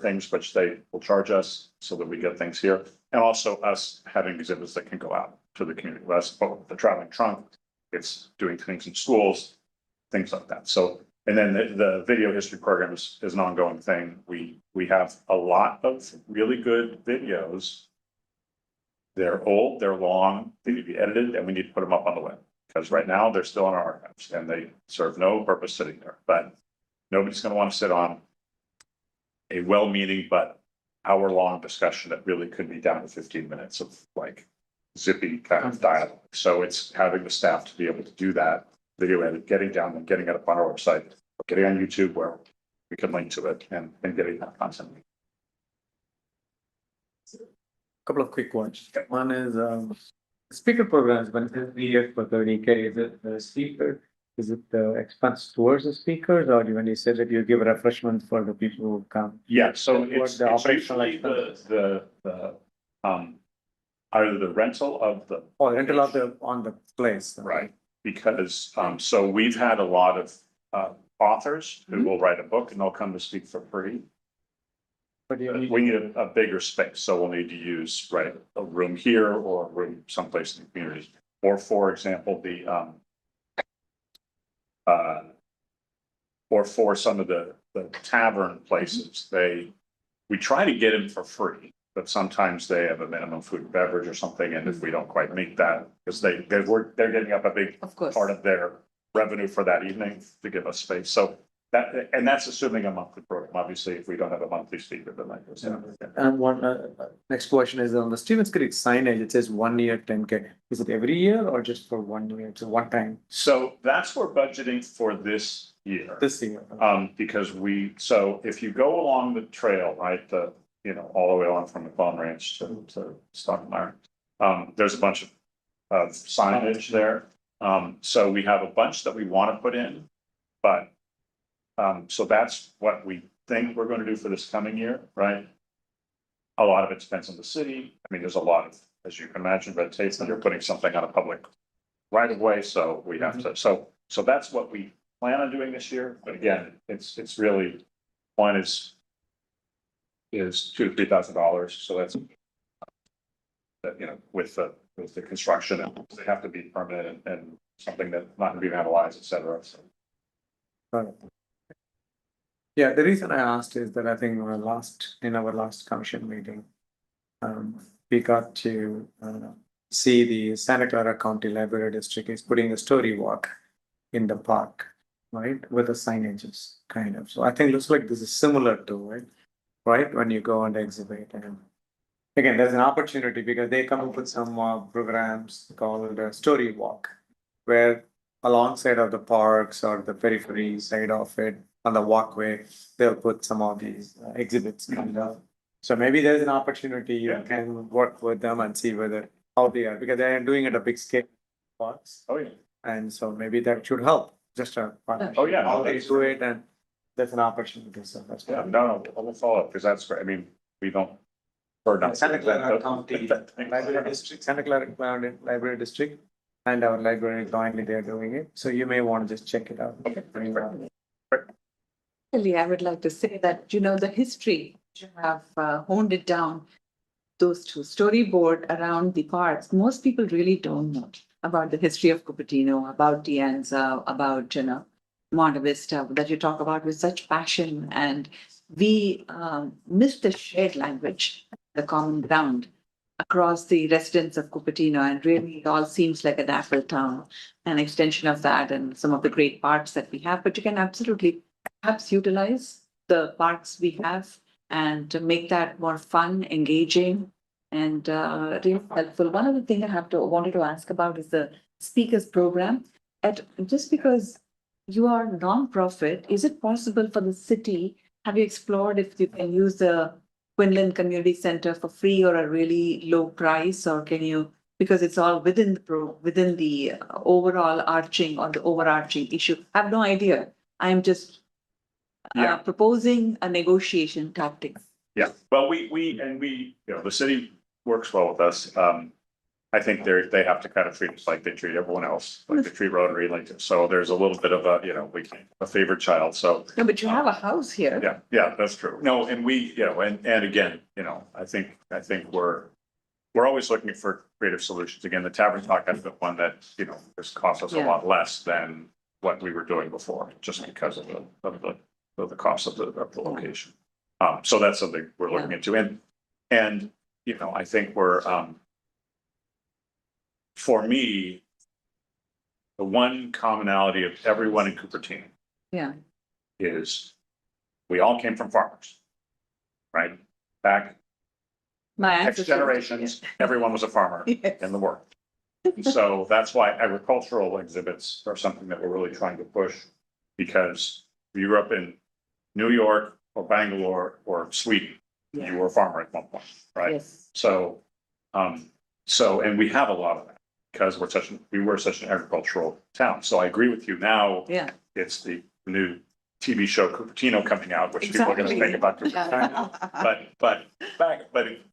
Speaker 6: things, which they will charge us so that we get things here, and also us having exhibits that can go out to the community. That's both the traveling trunk, it's doing things in schools, things like that. So, and then the video history program is an ongoing thing. We have a lot of really good videos. They're old, they're long, they need to be edited, and we need to put them up on the web, because right now they're still in our archives and they serve no purpose sitting there. But nobody's going to want to sit on a well-meaning but hour-long discussion that really could be down to 15 minutes of zippy kind of dialogue. So it's having the staff to be able to do that video edit, getting down and getting it up on our website, getting on YouTube where we can link to it, and getting that content.
Speaker 1: Couple of quick ones. One is speaker programs, when it's every year for 30K, is it the speaker? Is it the expense towards the speakers, or when you said that you give refreshment for the people who come?
Speaker 6: Yeah, so
Speaker 1: What
Speaker 6: it's
Speaker 1: the operational
Speaker 6: usually
Speaker 1: expenses?
Speaker 6: the either the rental of the.
Speaker 1: Or rental of on the place.
Speaker 6: Right, because so we've had a lot of authors who will write a book and they'll come to speak for free.
Speaker 1: But you
Speaker 6: We need a bigger space, so we'll need to use a room here or a room someplace in the community. Or for example, or for some of the tavern places, we try to get them for free, but sometimes they have a minimum food and beverage or something, and if we don't quite meet that, because they're getting up a big
Speaker 2: Of course.
Speaker 6: part of their revenue for that evening to give us space. So And that's assuming a monthly program. Obviously, if we don't have a monthly speaker, then that goes down.
Speaker 1: And one, next question is on the Stevens Creek signage, it says 1 year, 10K. Is it every year or just for 1 year? It's a one time
Speaker 6: So that's we're budgeting for this year.
Speaker 1: this year?
Speaker 6: Because so if you go along the trail, right, all the way along from McClellan Ranch to Stockmeyer, there's a bunch of signage there. So we have a bunch that we want to put in, but so that's what we think we're going to do for this coming year, right? A lot of it depends on the city. I mean, there's a lot of, as you can imagine, red tape when you're putting something on a public right of way, so we have to, so that's what we plan on doing this year, but again, it's really, one is $2,000 to $3,000, so that's that, with the construction, and they have to be permanent and something that's not gonna be vandalized, et cetera, so.
Speaker 1: Got it. Yeah, the reason I asked is that I think in our last commission meeting, we got to see the Santa Clara County Library District is putting a story walk in the park, right, with the signages, kind of. So I think it looks like this is similar to it, right, when you go and exhibit. And again, there's an opportunity because they come up with some programs called Story Walk, where alongside of the parks or the periphery side of it, on the walkway, they'll put some of these exhibits kind of. So maybe there's an opportunity you
Speaker 6: Yeah.
Speaker 1: can work with them and see how they are, because they're doing it a big scale. Parks,
Speaker 6: Oh, yeah.
Speaker 1: and so maybe that should help, just
Speaker 6: Oh, yeah.
Speaker 1: how they do it, and there's an opportunity, so that's.
Speaker 6: Yeah, no, we'll follow up, because that's great. I mean, we don't. Or not.
Speaker 1: Santa Clara County Library District, Santa Clara County Library District, and our library jointly they're doing it, so you may want to just check it out.
Speaker 6: Okay.
Speaker 2: Really, I would like to say that, the history, you have honed it down. Those two storyboard around the parks, most people really don't know about the history of Cupertino, about Dianza, about, Monte Vista, that you talk about with such passion. And we miss the shared language, the common ground across the residents of Cupertino. And really, it all seems like an Apple town, an extension of that and some of the great parks that we have. But you can absolutely perhaps utilize the parks we have and to make that more fun, engaging, and really helpful. One of the things wanted to ask about is the speakers program. Just because you are non-profit, is it possible for the city? Have you explored if you can use the Quinlan Community Center for free or a really low price, or can you? Because it's all within the overall overarching issue. I have no idea. I'm just
Speaker 6: Yeah.
Speaker 2: proposing a negotiation tactic.
Speaker 6: Yeah, well, the city works well with us. I think they have to kind of treat us like they treat everyone else, like they treat Rotary, so there's a little bit of a favorite child, so.
Speaker 2: No, but you have a house here.
Speaker 6: Yeah, that's true. No, and and again, I think we're always looking for creative solutions. Again, the Tavern Talk has been one that, has cost us a
Speaker 2: Yeah.
Speaker 6: lot less than what we were doing before, just because of the cost of the location. So that's something we're looking into, and I think for me, the one commonality of everyone in Cupertino
Speaker 2: Yeah.
Speaker 6: is we all came from farmers, right? Back
Speaker 2: My
Speaker 6: X
Speaker 2: ancestors.
Speaker 6: generations, everyone was a farmer
Speaker 2: Yes.
Speaker 6: in the world. And so that's why agricultural exhibits are something that we're really trying to push, because if you grew up in New York or Bangalore or Sweden, you were a farmer at one point, right?
Speaker 2: Yes.
Speaker 6: So, and we have a lot of that because we were such an agricultural town. So I agree with you now.
Speaker 2: Yeah.
Speaker 6: It's the new TV show Cupertino coming out, which people are going to think about. But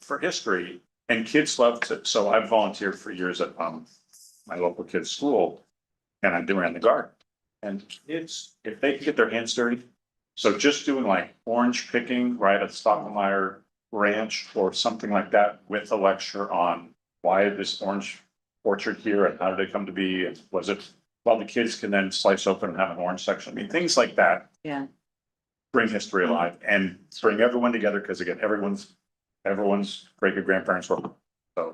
Speaker 6: for history, and kids love to, so I've volunteered for years at my local kids' school, and I ran the garden. And kids, if they can get their hands dirty, so just doing like orange picking right at Stockmeyer Ranch or something like that with a lecture on why this orange orchard here and how did it come to be, and was it, well, the kids can then slice open and have an orange section. I mean, things like that.
Speaker 2: Yeah.
Speaker 6: Bring history alive and bring everyone together, because again, everyone's great grandparents were.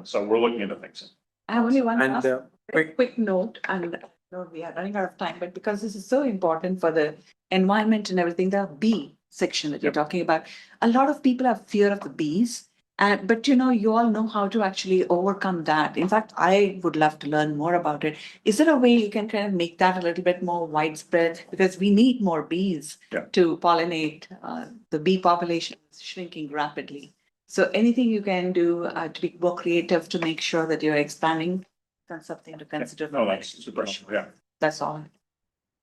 Speaker 6: So we're looking into things.
Speaker 2: I have only one
Speaker 1: And
Speaker 2: last quick note, and know we are running out of time, but because this is so important for the environment and everything, the bee section that you're talking about, a lot of people have fear of the bees. But you all know how to actually overcome that. In fact, I would love to learn more about it. Is there a way you can kind of make that a little bit more widespread? Because we need more bees
Speaker 6: Yeah.
Speaker 2: to pollinate. The bee population is shrinking rapidly. So anything you can do to be more creative to make sure that you're expanding, that's something to consider.
Speaker 6: No, that's super, yeah.
Speaker 2: That's all.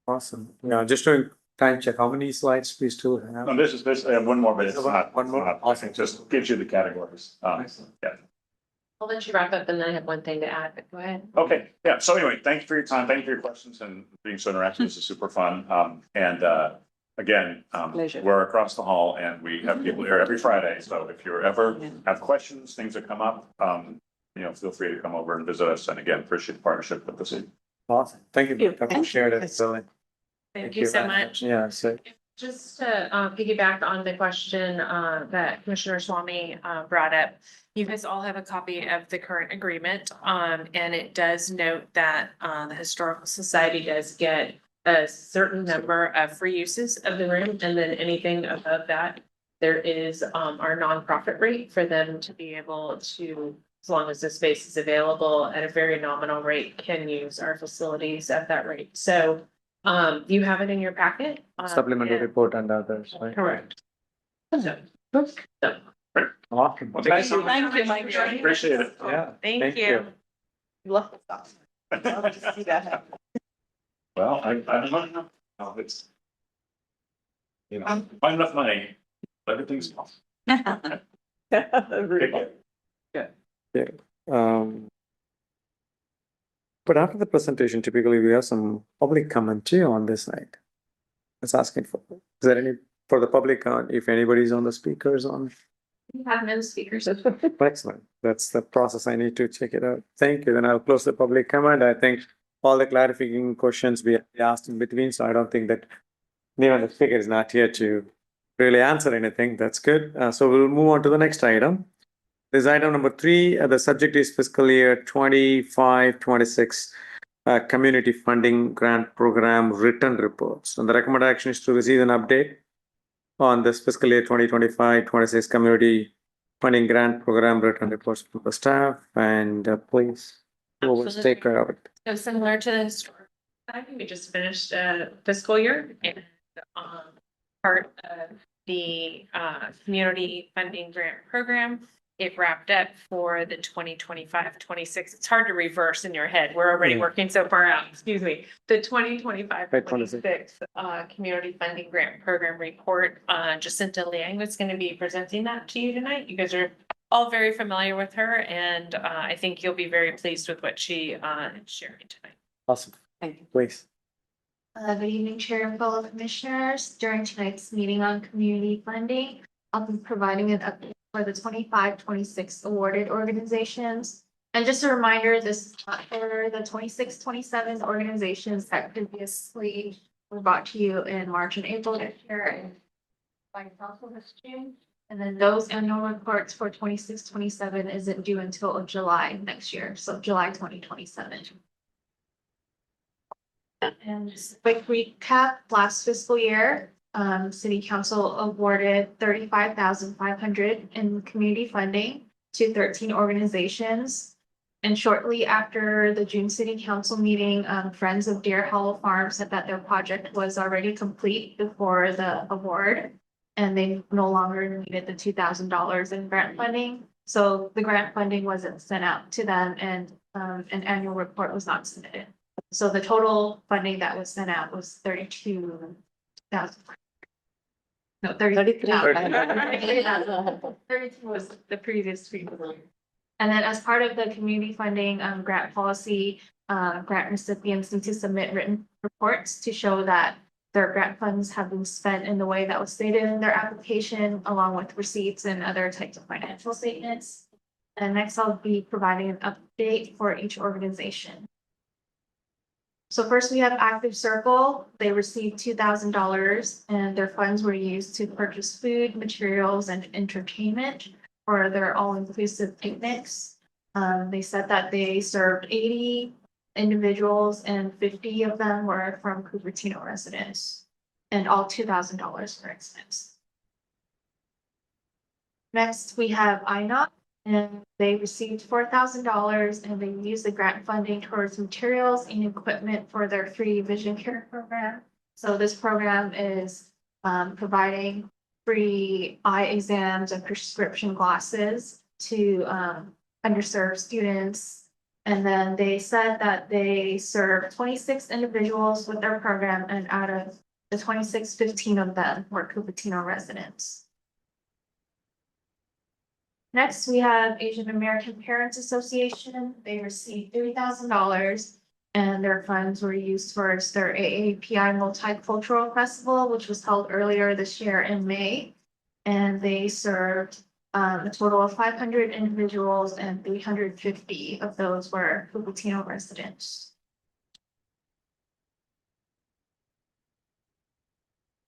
Speaker 1: Awesome. Yeah, just doing time check. How many slides we still have?
Speaker 6: No, this, I have one more, but it's not.
Speaker 1: One more?
Speaker 6: not-
Speaker 1: Awesome.
Speaker 6: It just gives you the categories. Yeah.
Speaker 3: I'll let you wrap up and then I have one thing to add, but go ahead.
Speaker 6: Okay, yeah, so anyway, thank you for your time, thank you for your questions and being so interactive, this is super fun, again,
Speaker 2: Pleasure.
Speaker 6: we're across the hall and we have people here every Friday, so if you ever have questions, things that come up, feel free to come over and visit us, and again, appreciate the partnership with the city.
Speaker 1: Awesome. Thank you.
Speaker 3: Thank you.
Speaker 1: Appreciate it. Billy.
Speaker 3: Thank you so much.
Speaker 1: Yeah, so
Speaker 3: Just to piggyback on the question that Commissioner Swamy brought up, you guys all have a copy of the current agreement. And it does note that the Historical Society does get a certain number of free uses of the room, and then anything above that, there is our nonprofit rate for them to be able to, as long as the space is available at a very nominal rate, can use our facilities at that rate. So you have it in your packet.
Speaker 1: supplementary
Speaker 3: and-
Speaker 1: report and others, right?
Speaker 3: Correct. So,
Speaker 1: Awesome.
Speaker 6: Well, thank you so much.
Speaker 2: Thank you, Mike.
Speaker 6: Appreciate it.
Speaker 1: Yeah.
Speaker 3: Thank you.
Speaker 7: Love the stuff. Love to see that happen.
Speaker 6: Well, I don't know, it's, find enough money, everything's possible.
Speaker 7: Really.
Speaker 1: But after the presentation, typically we have some public comment too on this side. Let's ask it for, is there any, for the public, if anybody's on the speakers on?
Speaker 4: We have no speakers.
Speaker 1: Excellent. That's the process. I need to check it out. Thank you. Then I'll close the public comment. I think all the clarifying questions we asked in between, so I don't think that even the speaker is not here to really answer anything. That's good. So we'll move on to the next item. This item number 3, the subject is fiscal year 25-26 community funding grant program written reports. And the recommended action is to receive an update on this fiscal year 2025-26 community funding grant program written reports from the staff, and please, who will take care of it?
Speaker 3: So similar to the historic, I think we just finished fiscal year and part of the community funding grant program. It wrapped up for the 2025-26. It's hard to reverse in your head. We're already
Speaker 1: Yeah.
Speaker 3: working so far out, excuse me. The 2025-26
Speaker 1: 26.
Speaker 3: community funding grant program report. Jacinta Liang was going to be presenting that to you tonight. You guys are all very familiar with her, and I think you'll be very pleased with what she is sharing tonight.
Speaker 1: Awesome.
Speaker 2: Thank you.
Speaker 1: Please.
Speaker 4: Good evening, Chair and fellow commissioners. During tonight's meeting on community funding, I'll be providing an update for the 25-26 awarded organizations. And just a reminder, this is not for the 26-27 organizations that previously were brought to you in March and April this year and by council this June. And then those annual reports for 26-27 isn't due until July next year, so July 2027. And just a quick recap, last fiscal year, city council awarded $35,500 in community funding to 13 organizations. And shortly after the June city council meeting, Friends of Deer Hollow Farm said that their project was already complete before the award. And they no longer needed the $2,000 in grant funding. So the grant funding wasn't sent out to them, and an annual report was not submitted. So the total funding that was sent out was 32,000. No, 33. 32 was the previous three. And then as part of the community funding grant policy, grant recipients need to submit written reports to show that their grant funds have been spent in the way that was stated in their application, along with receipts and other types of financial statements. And next, I'll be providing an update for each organization. So first we have Active Circle. They received $2,000 and their funds were used to purchase food, materials, and entertainment for their all-inclusive picnics. They said that they served 80 individuals, and 50 of them were from Cupertino residents, and all $2,000 were expensed. Next, we have INOC, and they received $4,000, and they used the grant funding towards materials and equipment for their free vision care program. So this program is providing free eye exams and prescription glasses to underserved students. And then they said that they served 26 individuals with their program, and out of the 26, 15 of them were Cupertino residents. Next, we have Asian American Parents Association. They received $3,000, and their funds were used towards their AAPI Multicultural Festival, which was held earlier this year in May. And they served a total of 500 individuals, and 350 of those were Cupertino residents.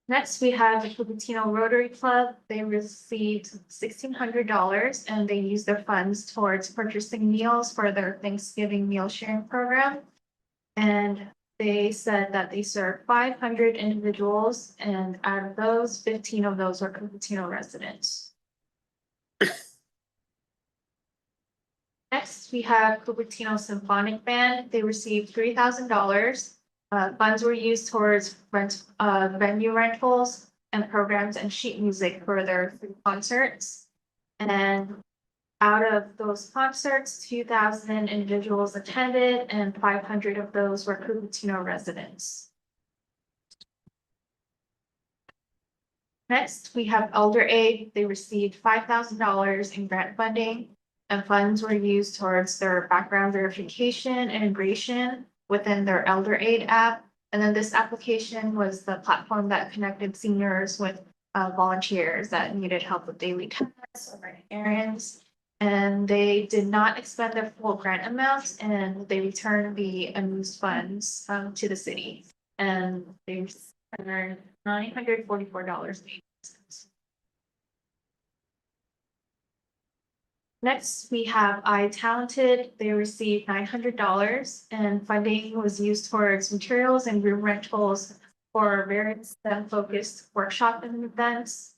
Speaker 4: Next, we have the Cupertino Rotary Club. They received $1,600, and they used their funds towards purchasing meals for their Thanksgiving meal sharing program. And they said that they served 500 individuals, and out of those, 15 of those were Cupertino residents. Next, we have Cupertino Symphonic Band. They received $3,000. Funds were used towards venue rentals and programs and sheet music for their concerts. And out of those concerts, 2,000 individuals attended, and 500 of those were Cupertino residents. Next, we have Elder Aid. They received $5,000 in grant funding, and funds were used towards their background verification integration within their Elder Aid app. And then this application was the platform that connected seniors with volunteers that needed help with daily tasks or running errands. And they did not expend their full grant amount, and they returned the unused funds to the city. And they earned $944. Next, we have iTalented. They received $900, and funding was used towards materials and room rentals for various STEM-focused workshop and events.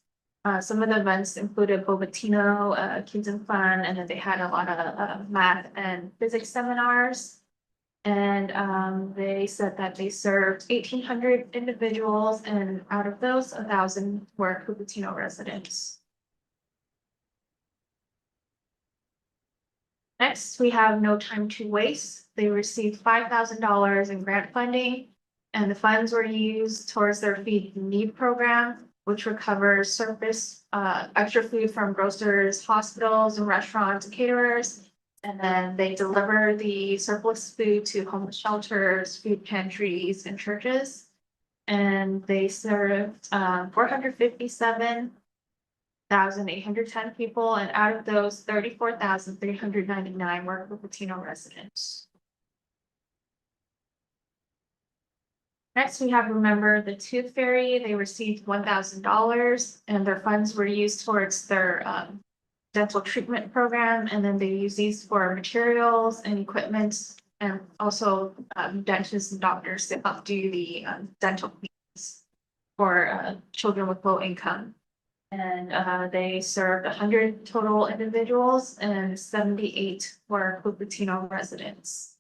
Speaker 4: Some of the events included Cupertino, Kids and Fun, and then they had a lot of math and physics seminars. And they said that they served 1,800 individuals, and out of those, 1,000 were Cupertino residents. Next, we have No Time to Waste. They received $5,000 in grant funding, and the funds were used towards their Feed the Need program, which recovers surplus extra food from grocers, hospitals, and restaurants and caterers. And then they deliver the surplus food to homeless shelters, food pantries, and churches. And they served 457,810 people, and out of those, 34,399 were Cupertino residents. Next, we have Remember the Tooth Fairy. They received $1,000, and their funds were used towards their dental treatment program, and then they use these for materials and equipment, and also dentists and doctors to help do the dental cleanings for children with low income. And they served 100 total individuals, and 78 were Cupertino residents.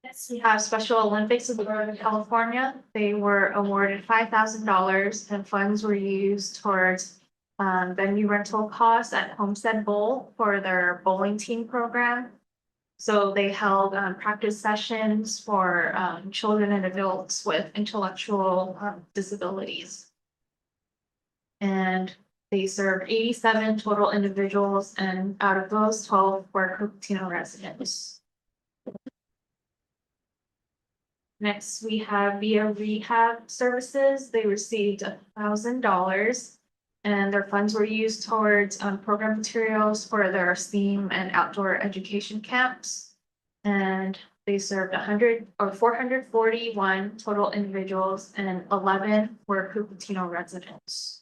Speaker 4: Next, we have Special Olympics of Northern California. They were awarded $5,000, and funds were used towards venue rental costs at Homestead Bowl for their bowling team program. So they held practice sessions for children and adults with intellectual disabilities. And they served 87 total individuals, and out of those, 12 were Cupertino residents. Next, we have Via Rehab Services. They received $1,000, and their funds were used towards program materials for their STEAM and outdoor education camps. And they served 441 total individuals, and 11 were Cupertino residents.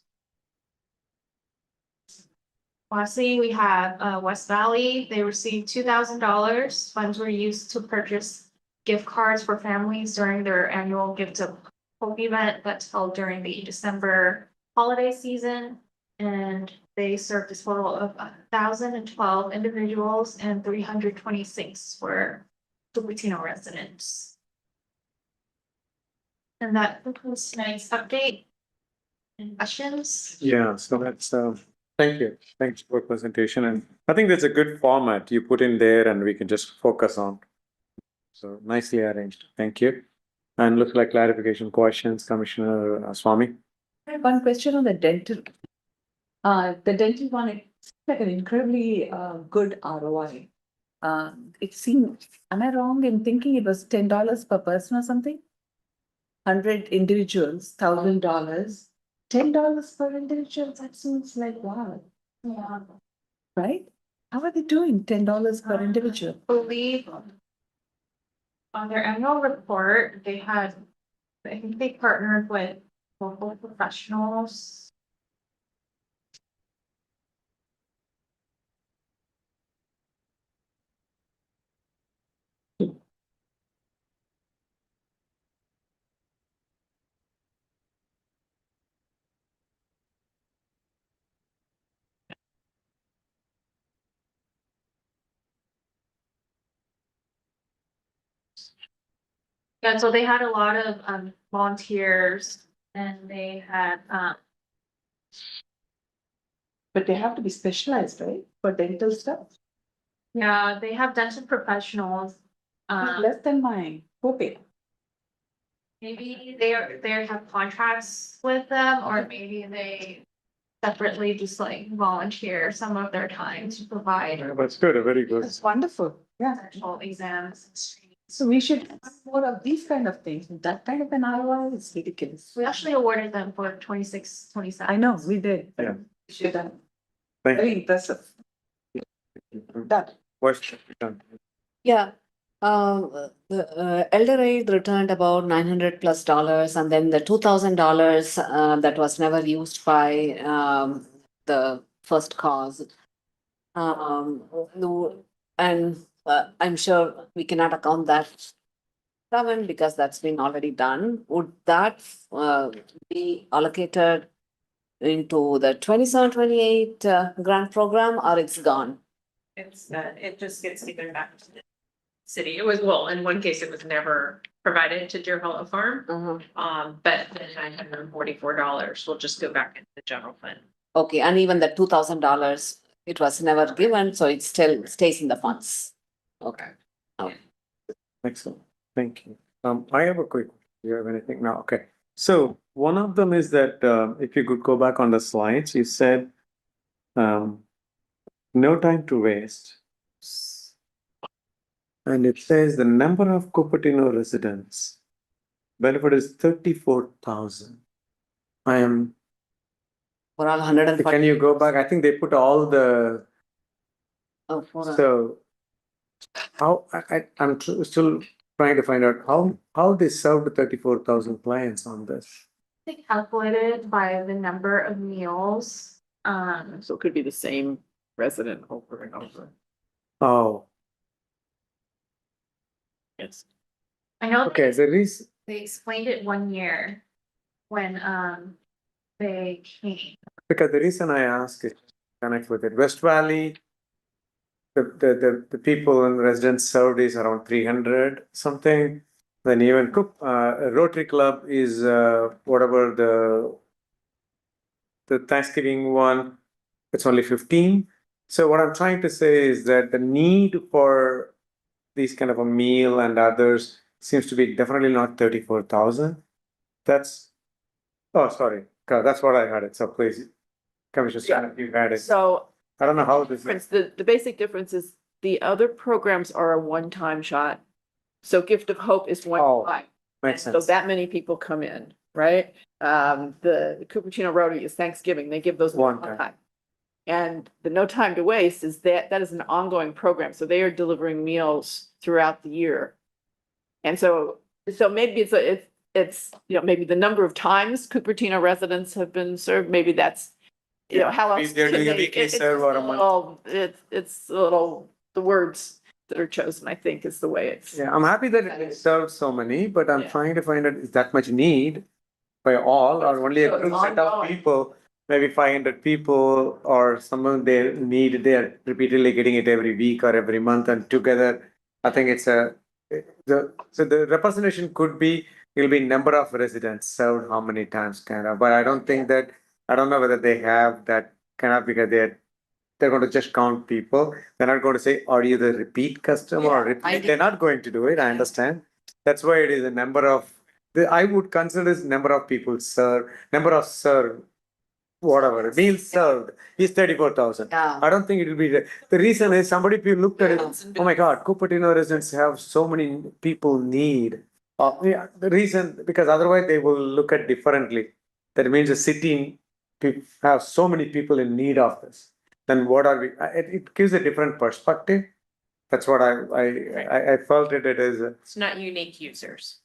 Speaker 4: Lastly, we have West Valley. They received $2,000. Funds were used to purchase gift cards for families during their annual Gift of Hope event that's held during the December holiday season. And they served a total of 1,012 individuals and 326 were Cupertino residents. And that concludes tonight's update. Any questions?
Speaker 1: Yeah, so that's, thank you. Thanks for presentation. And I think that's a good format you put in there and we can just focus on. So nicely arranged. Thank you. And looks like clarification questions, Commissioner Swami.
Speaker 2: I have one question on the dental. The dental one, it's like an incredibly good ROI. It seemed, am I wrong in thinking it was $10 per person or something? 100 individuals, $1,000, $10 per individual, that seems like wow,
Speaker 4: Yeah.
Speaker 2: right? How are they doing $10 per individual?
Speaker 4: Believe on their annual report, they had, I think they partnered with local professionals. Yeah, so they had a lot of volunteers and they had
Speaker 2: But they have to be specialized, right, for dental stuff?
Speaker 4: yeah, they have dental professionals.
Speaker 2: Less than my copay.
Speaker 4: Maybe they have contracts with them, or maybe they separately just like volunteer some of their time to provide
Speaker 1: That's good, very good.
Speaker 2: That's wonderful. Yeah.
Speaker 4: dental exams.
Speaker 2: So we should have more of these kind of things. That kind of an ROI is ridiculous.
Speaker 4: We actually awarded them for 26, 27.
Speaker 2: I know, we did.
Speaker 1: Yeah.
Speaker 2: We should have.
Speaker 1: Thank
Speaker 2: Very
Speaker 1: you.
Speaker 2: impressive. That.
Speaker 1: Question.
Speaker 5: Yeah. The Elder Aid returned about $900+ and then the $2,000 that was never used by the first cause. And I'm sure we cannot account that seven because that's been already done. Would that be allocated into the 27-28 grant program or it's gone?
Speaker 3: It's, it just gets given back to the city. It was, well, in one case, it was never provided to Deer Hollow Farm. But the $944 will just go back into the general fund.
Speaker 5: Okay, and even the $2,000, it was never given, so it still stays in the funds. Okay.
Speaker 1: Excellent. Thank you. I have a quick, do you have anything now? Okay. So one of them is that, if you could go back on the slides, you said, no time to waste. And it says the number of Cupertino residents benefit is 34,000. I am,
Speaker 5: For all 140.
Speaker 1: can you go back? I think they put all the,
Speaker 5: Oh, for a-
Speaker 1: so how, I'm still trying to find out how they served 34,000 clients on this.
Speaker 4: They calculated by the number of meals.
Speaker 7: So it could be the same resident over and over.
Speaker 1: Oh,
Speaker 7: Yes.
Speaker 4: I know
Speaker 1: okay, there is,
Speaker 4: they explained it one year when they came.
Speaker 1: because the reason I ask is connect with it. West Valley, the people and residents served is around 300 something. Then even Rotary Club is whatever the Thanksgiving one, it's only 15. So what I'm trying to say is that the need for these kind of a meal and others seems to be definitely not 34,000. That's, oh, sorry, that's what I had it. So please, Commissioner Stan, if you had it.
Speaker 7: So
Speaker 1: I don't know how this.
Speaker 7: the basic difference is the other programs are a one-time shot. So Gift of Hope is one
Speaker 1: Oh,
Speaker 7: time.
Speaker 1: Makes
Speaker 7: So
Speaker 1: sense.
Speaker 7: that many people come in, right? The Cupertino Rotary is Thanksgiving. They give those
Speaker 1: One
Speaker 7: one
Speaker 1: time.
Speaker 7: time. And the No Time to Waste is that is an ongoing program. So they are delivering meals throughout the year. And so maybe it's, you know, maybe the number of times Cupertino residents have been served, maybe that's you know, how
Speaker 1: If
Speaker 7: else
Speaker 1: they're
Speaker 7: can
Speaker 1: doing a
Speaker 7: they?
Speaker 1: weekly
Speaker 7: It's
Speaker 1: serve or a month.
Speaker 7: it's a little, the words that are chosen, I think, is the way it's.
Speaker 1: Yeah, I'm happy that it serves so many, but I'm
Speaker 7: Yeah.
Speaker 1: trying to find out is that much need by all or only a
Speaker 7: So it's
Speaker 1: group set of
Speaker 7: ongoing.
Speaker 1: people, maybe 500 people or someone they need, they're repeatedly getting it every week or every month and together. I think it's so the representation could be, it'll be number of residents served how many times kind of, but I don't think that, I don't know whether they have that kind of because they're going to just count people. They're not going to say, are you the repeat customer or
Speaker 5: I
Speaker 1: repeat? They're not going to do it. I understand. That's why it is a number of, I would consider this number of people served, number of served, whatever, meals served is 34,000.
Speaker 5: Yeah.
Speaker 1: I don't think it will be, the reason is somebody looked at it, oh my God, Cupertino residents have so many people need. Yeah, the reason, because otherwise they will look at differently. That means the city have so many people in need of this. Then what are we, it gives a different perspective. That's what I felt it is,
Speaker 3: It's not unique users.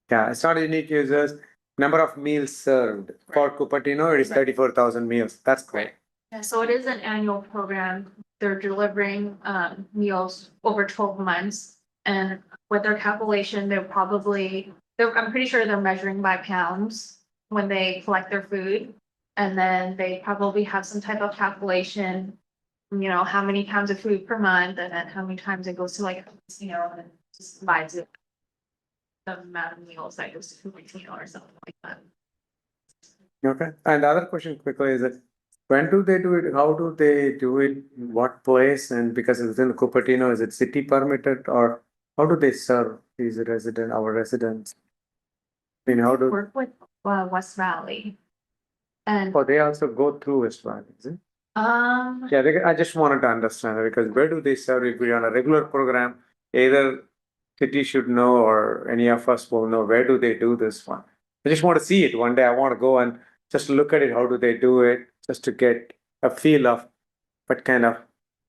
Speaker 1: yeah, it's not unique users. Number of meals served for Cupertino, it is 34,000 meals. That's great.
Speaker 4: Yeah, so it is an annual program. They're delivering meals over 12 months. And with their calculation, I'm pretty sure they're measuring by pounds when they collect their food. And then they probably have some type of calculation, you know, how many pounds of food per month and then how many times it goes to like, you know, and just divides it. The amount of meals that goes to Cupertino or something like that.
Speaker 1: Okay. And the other question quickly is that when do they do it? How do they do it? In what place? And because it's in Cupertino, is it city permitted or how do they serve these our residents? I mean, how do,
Speaker 4: Work with West Valley. And
Speaker 1: oh, they also go through West Valley, is it? Yeah, I just wanted to understand because where do they serve if we're on a regular program? Either city should know or any of us will know where do they do this one. I just want to see it one day. I want to go and just look at it. How do they do it? Just to get a feel of what kind of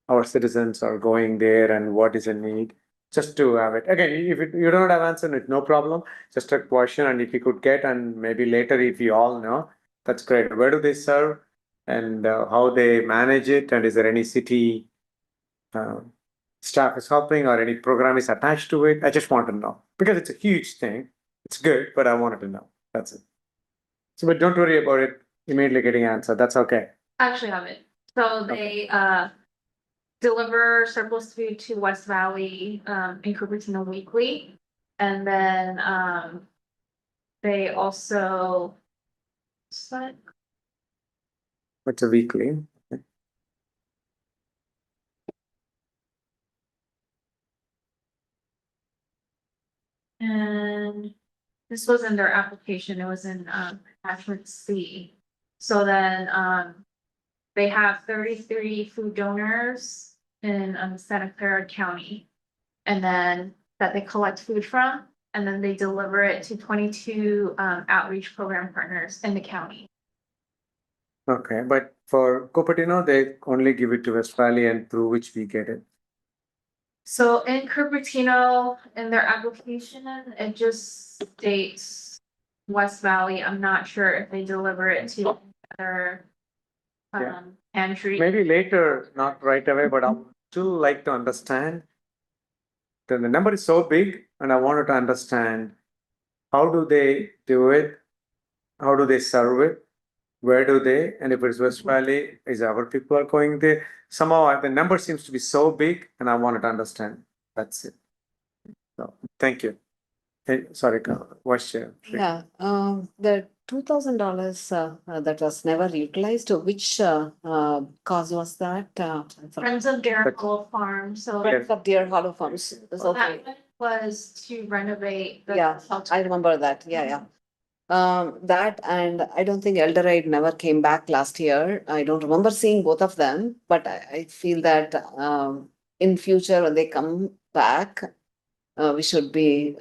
Speaker 1: our citizens are going there and what is a need. Just to have it. Again, if you don't have answer, it's no problem. Just a question, and if you could get, and maybe later if you all know, that's great. Where do they serve? And how they manage it, and is there any city staff is helping or any program is attached to it? I just want to know because it's a huge thing. It's good, but I wanted to know. That's it. So, but don't worry about it immediately getting answer. That's okay.
Speaker 4: actually have it. So they deliver surplus food to West Valley in Cupertino weekly. And then they also
Speaker 1: It's a weekly.
Speaker 4: and this was in their application, it was in attachment C. So then they have 33 food donors in Santa Clara County. And then that they collect food from, and then they deliver it to 22 outreach program partners in the county.
Speaker 1: Okay, but for Cupertino, they only give it to West Valley and through which we get it.
Speaker 4: So in Cupertino, in their application, it just states West Valley. I'm not sure if they deliver it to other
Speaker 1: Yeah.
Speaker 4: pantry.
Speaker 1: Maybe later, not right away, but I would still like to understand. The number is so big, and I wanted to understand how do they do it? How do they serve it? Where do they? And if it's West Valley, is our people are going there? Somehow the number seems to be so big, and I wanted to understand. That's it. So, thank you. Hey, sorry, Vice Chair.
Speaker 5: Yeah, the $2,000 that was never utilized, which cause was that?
Speaker 4: Friends of Garrett Gold Farm, so
Speaker 5: Friends of Deer Hollow Farms.
Speaker 4: well, that one was to renovate the
Speaker 5: Yeah,
Speaker 4: shelter.
Speaker 5: I remember that, yeah. That and I don't think Elderide never came back last year. I don't remember seeing both of them, but I feel that in future when they come back, we should be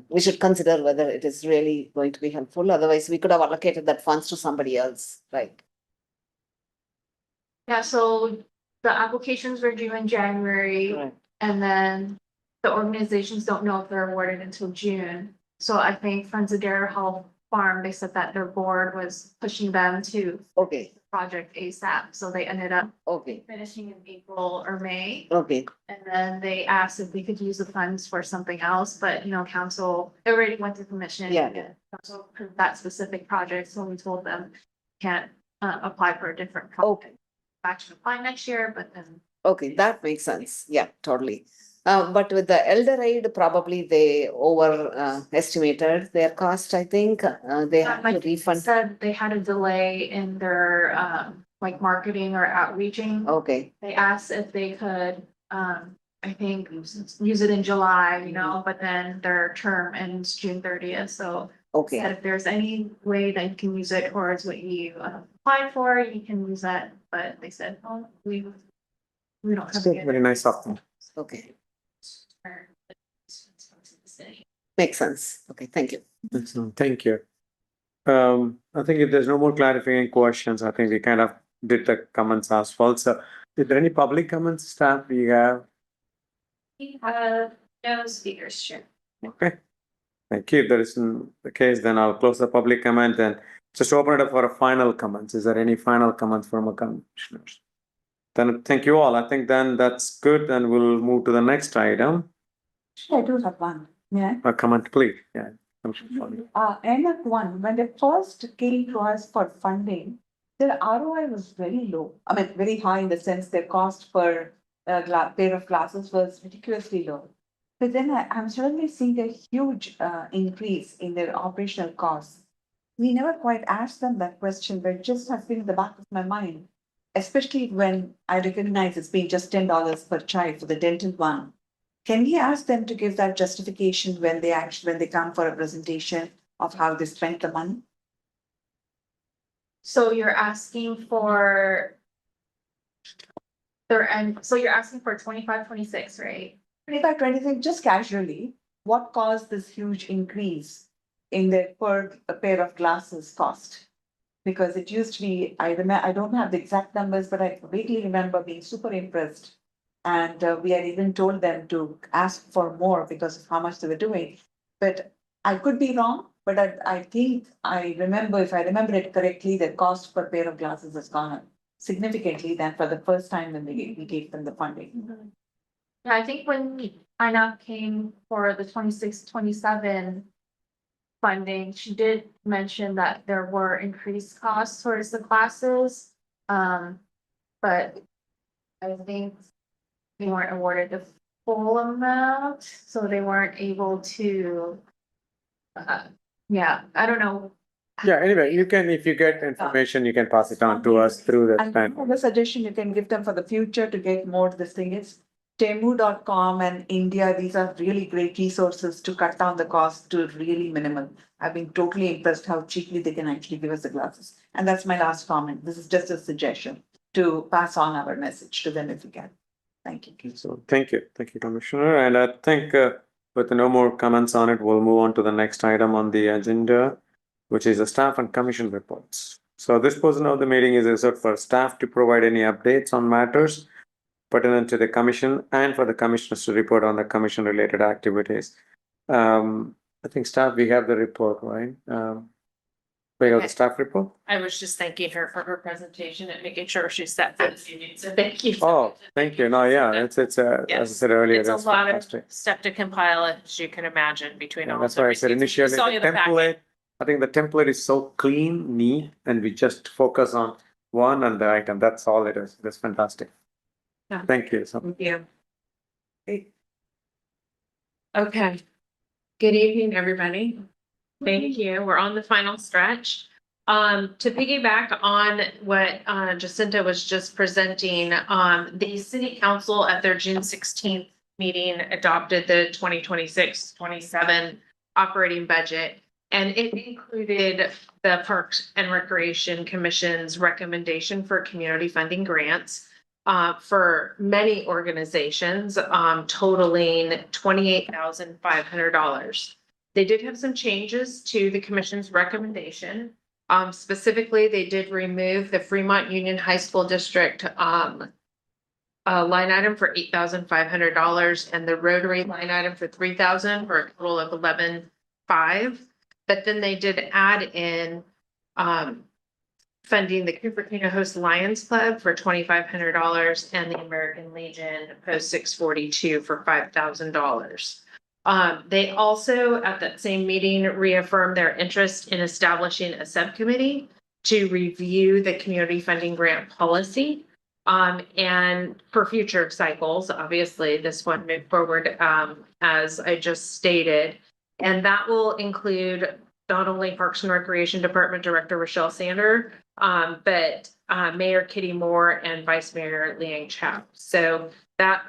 Speaker 5: we should consider whether it is really going to be helpful. Otherwise, we could have allocated that funds to somebody else, right?
Speaker 4: Yeah, so the applications were due in January.
Speaker 5: Right.
Speaker 4: And then the organizations don't know if they're awarded until June. So I think Friends of Dare Health farm, they said that their board was pushing them to
Speaker 5: Okay,
Speaker 4: project ASAP, so they ended up
Speaker 5: okay,
Speaker 4: finishing in April or May.
Speaker 5: okay,
Speaker 4: And then they asked if we could use the funds for something else, but council it already went to commission.
Speaker 5: yeah, yeah.
Speaker 4: Council approved that specific project, so we told them can't apply for a different
Speaker 5: Okay.
Speaker 4: project. Actually apply next year, but then
Speaker 5: Okay, that makes sense. Yeah, totally. But with the Elder Aid, probably they estimated their cost, I think. They have to
Speaker 4: like
Speaker 5: refund.
Speaker 4: said they had a delay in their like marketing or outreaching.
Speaker 5: Okay,
Speaker 4: They asked if they could I think use it in July, but then their term ends June 30th, so.
Speaker 5: okay.
Speaker 4: Said if there's any way that you can use it towards what you applied for, you can use that, but they said, oh, we don't have.
Speaker 1: Still very nice of them.
Speaker 5: Okay, makes sense. Okay, thank you.
Speaker 1: Excellent, thank you. I think if there's no more clarifying questions, I think we kind of did the comments as well. So is there any public comments, staff, we have?
Speaker 4: We have no speakers, sure.
Speaker 1: Okay. Thank you. If there isn't the case, then I'll close the public comment and just open it up for a final comments. Is there any final comments from our commissioners? Then thank you all. I think then that's good, and we'll move to the next item.
Speaker 2: I do have one, yeah.
Speaker 1: A comment, please. Yeah. Commissioner Fowler.
Speaker 2: NF1, when they first came to us for funding, their ROI was very low. I mean, very high in the sense their cost per pair of glasses was ridiculously low. But then I'm suddenly seeing a huge increase in their operational costs. We never quite asked them that question, but it just has been in the back of my mind, especially when I recognize it's been just $10 per child for the dental one. Can we ask them to give that justification when they come for a presentation of how they spent the money?
Speaker 4: So you're asking for. So you're asking for 25, 26, right?
Speaker 2: 25, 26, just casually, what caused this huge increase in their per pair of glasses cost? Because it used to be, I don't have the exact numbers, but I vaguely remember being super impressed. And we had even told them to ask for more because of how much they were doing. But I could be wrong, but I think if I remember it correctly, the cost per pair of glasses has gone up significantly than for the first time when we gave them the funding.
Speaker 4: Yeah, I think when Ina came for the 26, 27 funding, she did mention that there were increased costs towards the classes. But I think they weren't awarded the full amount, so they weren't able to. Yeah, I don't know.
Speaker 1: Yeah, anyway, you can, if you get information, you can pass it on to us through the.
Speaker 2: And another suggestion you can give them for the future to get more, this thing is Temu.com and India, these are really great resources to cut down the cost to really minimal. I've been totally impressed how cheaply they can actually give us the glasses. And that's my last comment. This is just a suggestion to pass on our message to them if we can. Thank you.
Speaker 1: So thank you, Commissioner. And I think with no more comments on it, we'll move on to the next item on the agenda, which is the staff and commission reports. So this portion of the meeting is reserved for staff to provide any updates on matters pertinent to the commission and for the commissioners to report on the commission related activities. I think staff, we have the report, right? We have the staff report?
Speaker 8: I was just thanking her for her presentation and making sure she's set for this meeting, so thank you.
Speaker 1: Oh, thank you. No, yeah, it's as I said earlier,
Speaker 8: It's a
Speaker 1: that's
Speaker 8: lot of
Speaker 1: fantastic.
Speaker 8: stuff to compile it, as you can imagine, between
Speaker 1: Yeah,
Speaker 8: all.
Speaker 1: that's
Speaker 8: the
Speaker 1: why I said
Speaker 8: receipts. We
Speaker 1: initially
Speaker 8: saw
Speaker 1: the
Speaker 8: you the packet.
Speaker 1: template, I think the template is so clean, neat, and we just focus on one and the item. That's all it is. That's fantastic.
Speaker 8: Yeah.
Speaker 1: Thank you. So,
Speaker 8: Thank you. Okay. Good evening, everybody. Thank you. We're on the final stretch. To piggyback on what Jacinta was just presenting, the city council at their June 16th meeting adopted the 2026-27 operating budget. And it included the Parks and Recreation Commission's recommendation for community funding grants for many organizations, totaling $28,500. They did have some changes to the commission's recommendation. Specifically, they did remove the Fremont Union High School District line item for $8,500 and the Rotary line item for $3,000 for a total of $11,500. But then they did add in funding the Cupertino Host Lions Club for $2,500 and the American Legion Post 642 for $5,000. They also, at that same meeting, reaffirmed their interest in establishing a subcommittee to review the community funding grant policy. And for future cycles, obviously, this one moved forward, as I just stated. And that will include not only Parks and Recreation Department Director Rochelle Sander, but Mayor Kitty Moore and Vice Mayor Liang Chow. So that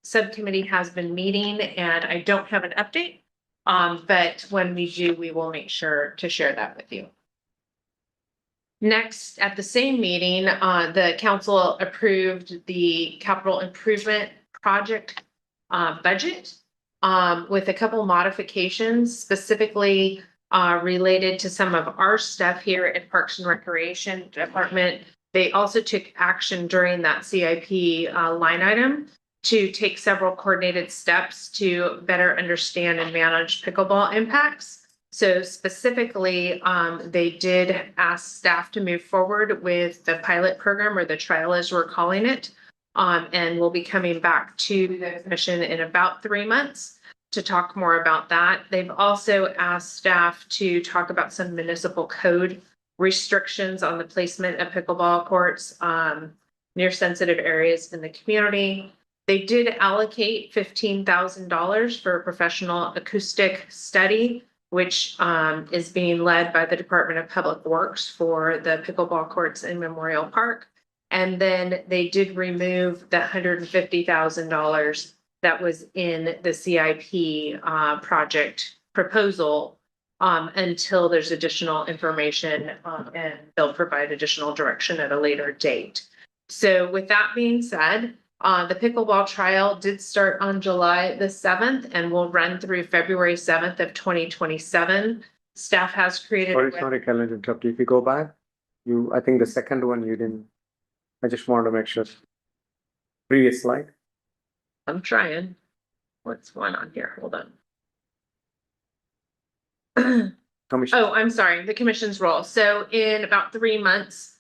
Speaker 8: subcommittee has been meeting, and I don't have an update. But when we do, we will make sure to share that with you. Next, at the same meeting, the council approved the capital improvement project budget with a couple modifications, specifically related to some of our stuff here at Parks and Recreation Department. They also took action during that CIP line item to take several coordinated steps to better understand and manage pickleball impacts. So specifically, they did ask staff to move forward with the pilot program, or the trial as we're calling it. And we'll be coming back to the commission in about 3 months to talk more about that. They've also asked staff to talk about some municipal code restrictions on the placement of pickleball courts near sensitive areas in the community. They did allocate $15,000 for a professional acoustic study, which is being led by the Department of Public Works for the pickleball courts in Memorial Park. And then they did remove the $150,000 that was in the CIP project proposal until there's additional information, and they'll provide additional direction at a later date. So with that being said, the pickleball trial did start on July the 7th and will run through February 7th of 2027. Staff has created.
Speaker 1: Sorry, calendar interrupt. If you go back, I think the second one you didn't. I just wanted to make sure. Previous slide.
Speaker 8: I'm trying. What's going on here? Hold on.
Speaker 1: Commission.
Speaker 8: Oh, I'm sorry, the commission's role. So in about 3 months,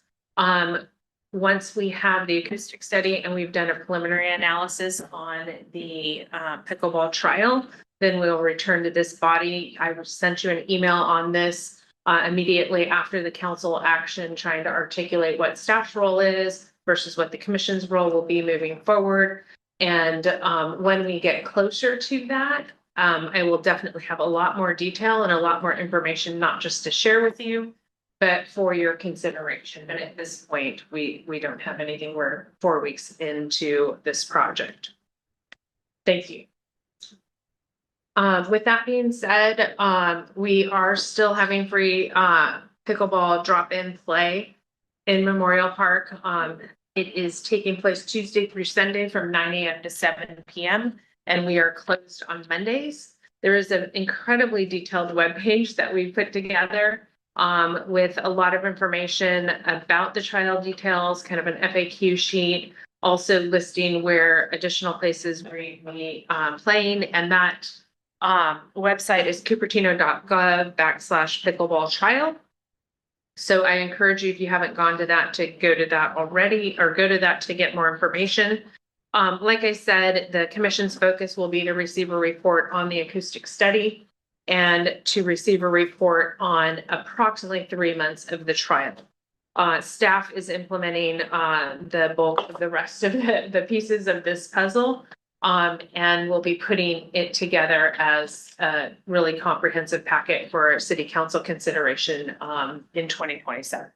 Speaker 8: once we have the acoustic study and we've done a preliminary analysis on the pickleball trial, then we'll return to this body. I sent you an email on this immediately after the council action, trying to articulate what staff's role is versus what the commission's role will be moving forward. And when we get closer to that, I will definitely have a lot more detail and a lot more information, not just to share with you, but for your consideration. But at this point, we don't have anything. We're 4 weeks into this project. Thank you. With that being said, we are still having free pickleball drop-in play in Memorial Park. It is taking place Tuesday through Sunday from 9 a.m. to 7 p.m. and we are closed on Mondays. There is an incredibly detailed webpage that we put together with a lot of information about the trial details, kind of an FAQ sheet, also listing where additional places we playing, and that website is cupertino.gov/pickleball trial. So I encourage you, if you haven't gone to that, to go to that already, or go to that to get more information. Like I said, the commission's focus will be to receive a report on the acoustic study and to receive a report on approximately 3 months of the trial. Staff is implementing the bulk of the rest of the pieces of this puzzle, and we'll be putting it together as a really comprehensive packet for city council consideration in 2027.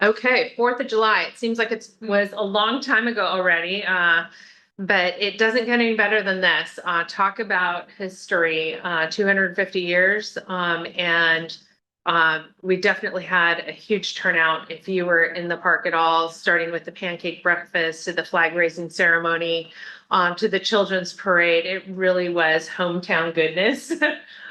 Speaker 8: Okay, 4th of July. It seems like it was a long time ago already, but it doesn't get any better than this. Talk about history, 250 years, and we definitely had a huge turnout. If you were in the park at all, starting with the pancake breakfast to the flag raising ceremony, to the children's parade, it really was hometown goodness.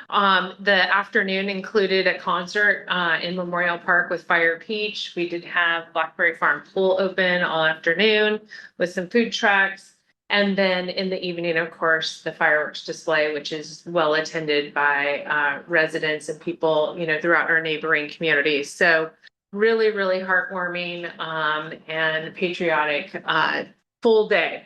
Speaker 8: The afternoon included a concert in Memorial Park with Fire Peach. We did have Blackberry Farm Pool open all afternoon with some food trucks. And then in the evening, of course, the fireworks display, which is well attended by residents and people, throughout our neighboring communities. So really, really heartwarming and patriotic full day.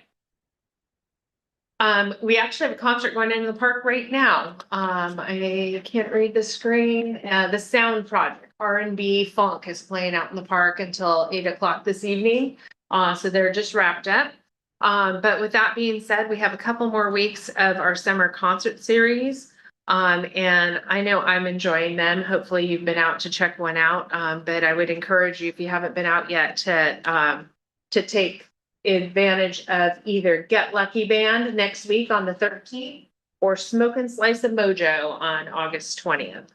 Speaker 8: We actually have a concert going into the park right now. I can't read the screen. The Sound Project, R&B Funk, is playing out in the park until 8 o'clock this evening. So they're just wrapped up. But with that being said, we have a couple more weeks of our summer concert series. And I know I'm enjoying them. Hopefully you've been out to check one out. But I would encourage you, if you haven't been out yet, to take advantage of either Get Lucky Band next week on the 13th or Smoke and Slice of Mojo on August 20th.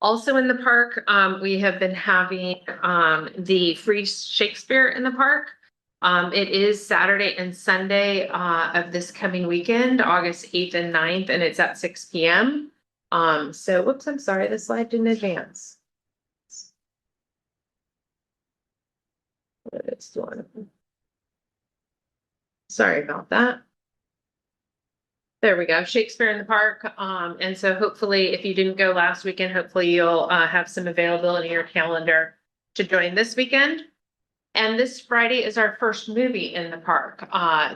Speaker 8: Also in the park, we have been having the free Shakespeare in the park. It is Saturday and Sunday of this coming weekend, August 8th and 9th, and it's at 6 p.m. So, whoops, I'm sorry, the slide didn't advance. What it's doing. Sorry about that. There we go, Shakespeare in the Park. And so hopefully, if you didn't go last weekend, hopefully you'll have some availability in your calendar to join this weekend. And this Friday is our first movie in the park.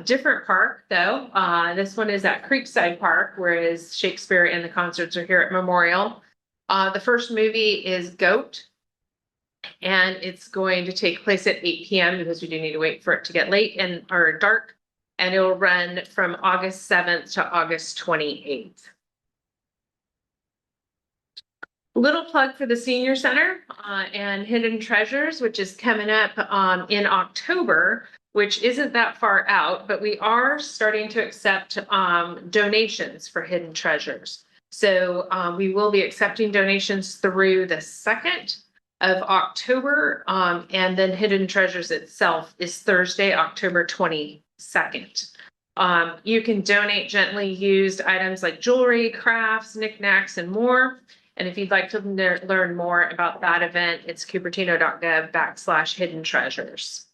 Speaker 8: Different park though. This one is at Creekside Park, whereas Shakespeare and the concerts are here at Memorial. The first movie is Goat. And it's going to take place at 8 p.m. because we do need to wait for it to get late or dark. And it will run from August 7th to August 28th. Little plug for the Senior Center and Hidden Treasures, which is coming up in October, which isn't that far out, but we are starting to accept donations for Hidden Treasures. So we will be accepting donations through the 2nd of October, and then Hidden Treasures itself is Thursday, October 22nd. You can donate gently used items like jewelry, crafts, knickknacks, and more. And if you'd like to learn more about that event, it's cupertino.gov/hidden treasures.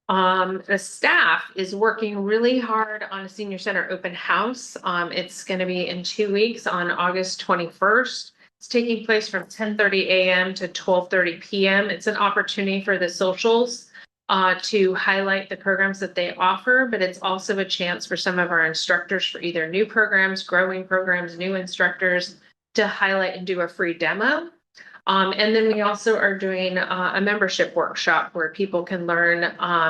Speaker 8: The staff is working really hard on a senior center open house. It's going to be in 2 weeks on August 21st. It's taking place from 10:30 a.m. to 12:30 p.m. It's an opportunity for the socials to highlight the programs that they offer, but it's also a chance for some of our instructors for either new programs, growing programs, new instructors to highlight and do a free demo. And then we also are doing a membership workshop where people can learn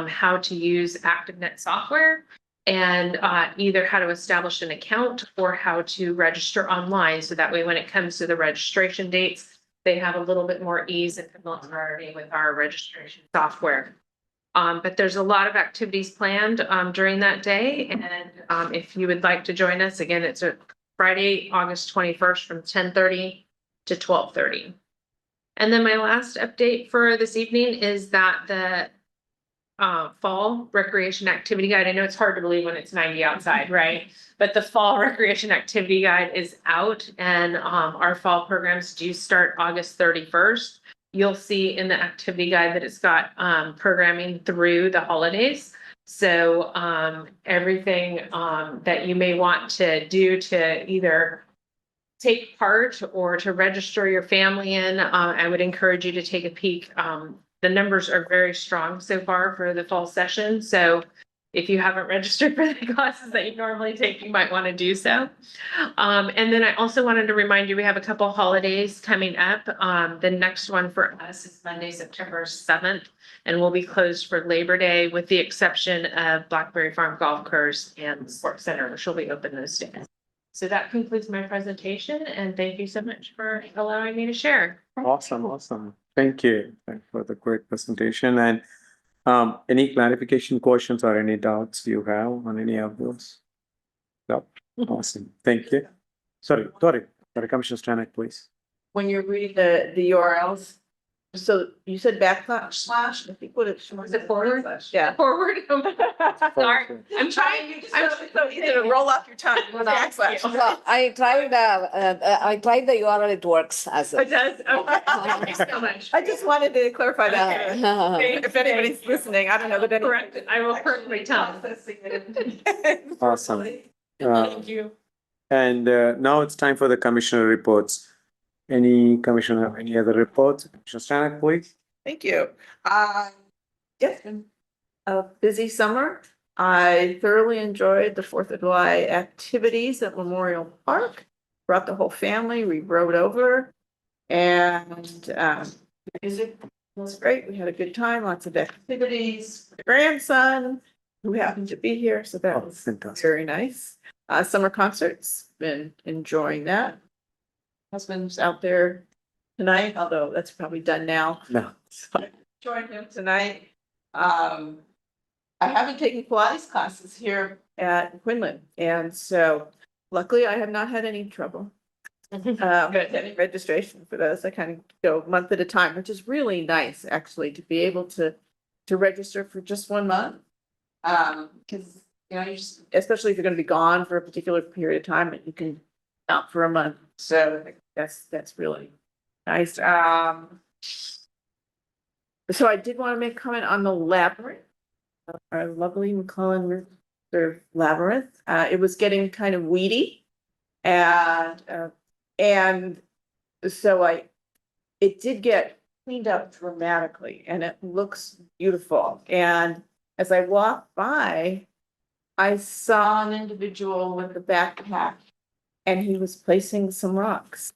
Speaker 8: how to use ActiveNet software and either how to establish an account or how to register online. So that way, when it comes to the registration dates, they have a little bit more ease and familiarity with our registration software. But there's a lot of activities planned during that day. And if you would like to join us, again, it's a Friday, August 21st from 10:30 to 12:30. And then my last update for this evening is that the fall recreation activity guide, I know it's hard to believe when it's 90 outside, right? But the fall recreation activity guide is out, and our fall programs do start August 31st. You'll see in the activity guide that it's got programming through the holidays. So everything that you may want to do to either take part or to register your family in, I would encourage you to take a peek. The numbers are very strong so far for the fall session. So if you haven't registered for the classes that you normally take, you might want to do so. And then I also wanted to remind you, we have a couple holidays coming up. The next one for us is Monday, September 7th, and we'll be closed for Labor Day with the exception of Blackberry Farm Golf Course and Sports Center, which will be open those days. So that concludes my presentation, and thank you so much for allowing me to share.
Speaker 1: Awesome, awesome. Thank you for the great presentation. And any clarification questions or any doubts you have on any of those? No, awesome. Thank you. Sorry, Commissioner Stanek, please.
Speaker 7: When you read the URLs, So you said backslash, I think what it.
Speaker 8: Was it forward?
Speaker 7: Yeah.
Speaker 8: Forward. Sorry, I'm trying.
Speaker 7: So easy to roll off your tongue. Backslash.
Speaker 5: Well, I tried the URL, it works as.
Speaker 8: It does, okay, thank you so much.
Speaker 7: I just wanted to clarify that. If anybody's listening, I don't know that any.
Speaker 8: Correct it, I will correct my tongue.
Speaker 1: Awesome.
Speaker 7: Thank you.
Speaker 1: And now it's time for the commissioner reports. Any commissioner have any other reports? Commissioner Stanek, please.
Speaker 7: Thank you. Yes, been a busy summer. I thoroughly enjoyed the 4th of July activities at Memorial Park. Brought the whole family, we rode over. And music was great. We had a good time, lots of activities. My grandson, who happened to be here, so that
Speaker 1: Oh,
Speaker 7: was
Speaker 1: fantastic.
Speaker 7: very nice. Summer concerts, been enjoying that. Husband's out there tonight, although that's probably done now.
Speaker 1: No.
Speaker 7: So I joined him tonight. I haven't taken Pilates classes here at Quinlan, and so luckily I have not had any trouble. Any registration for those. I kind of go a month at a time, which is really nice, actually, to be able to register for just 1 month. Because you just, especially if you're going to be gone for a particular period of time, and you can out for a month. So that's really nice. So I did want to make a comment on the labyrinth, our lovely McClellan Reserve Labyrinth. It was getting kind of weedy, and so it did get cleaned up dramatically, and it looks beautiful. And as I walked by, I saw an individual with a backpack, and he was placing some rocks.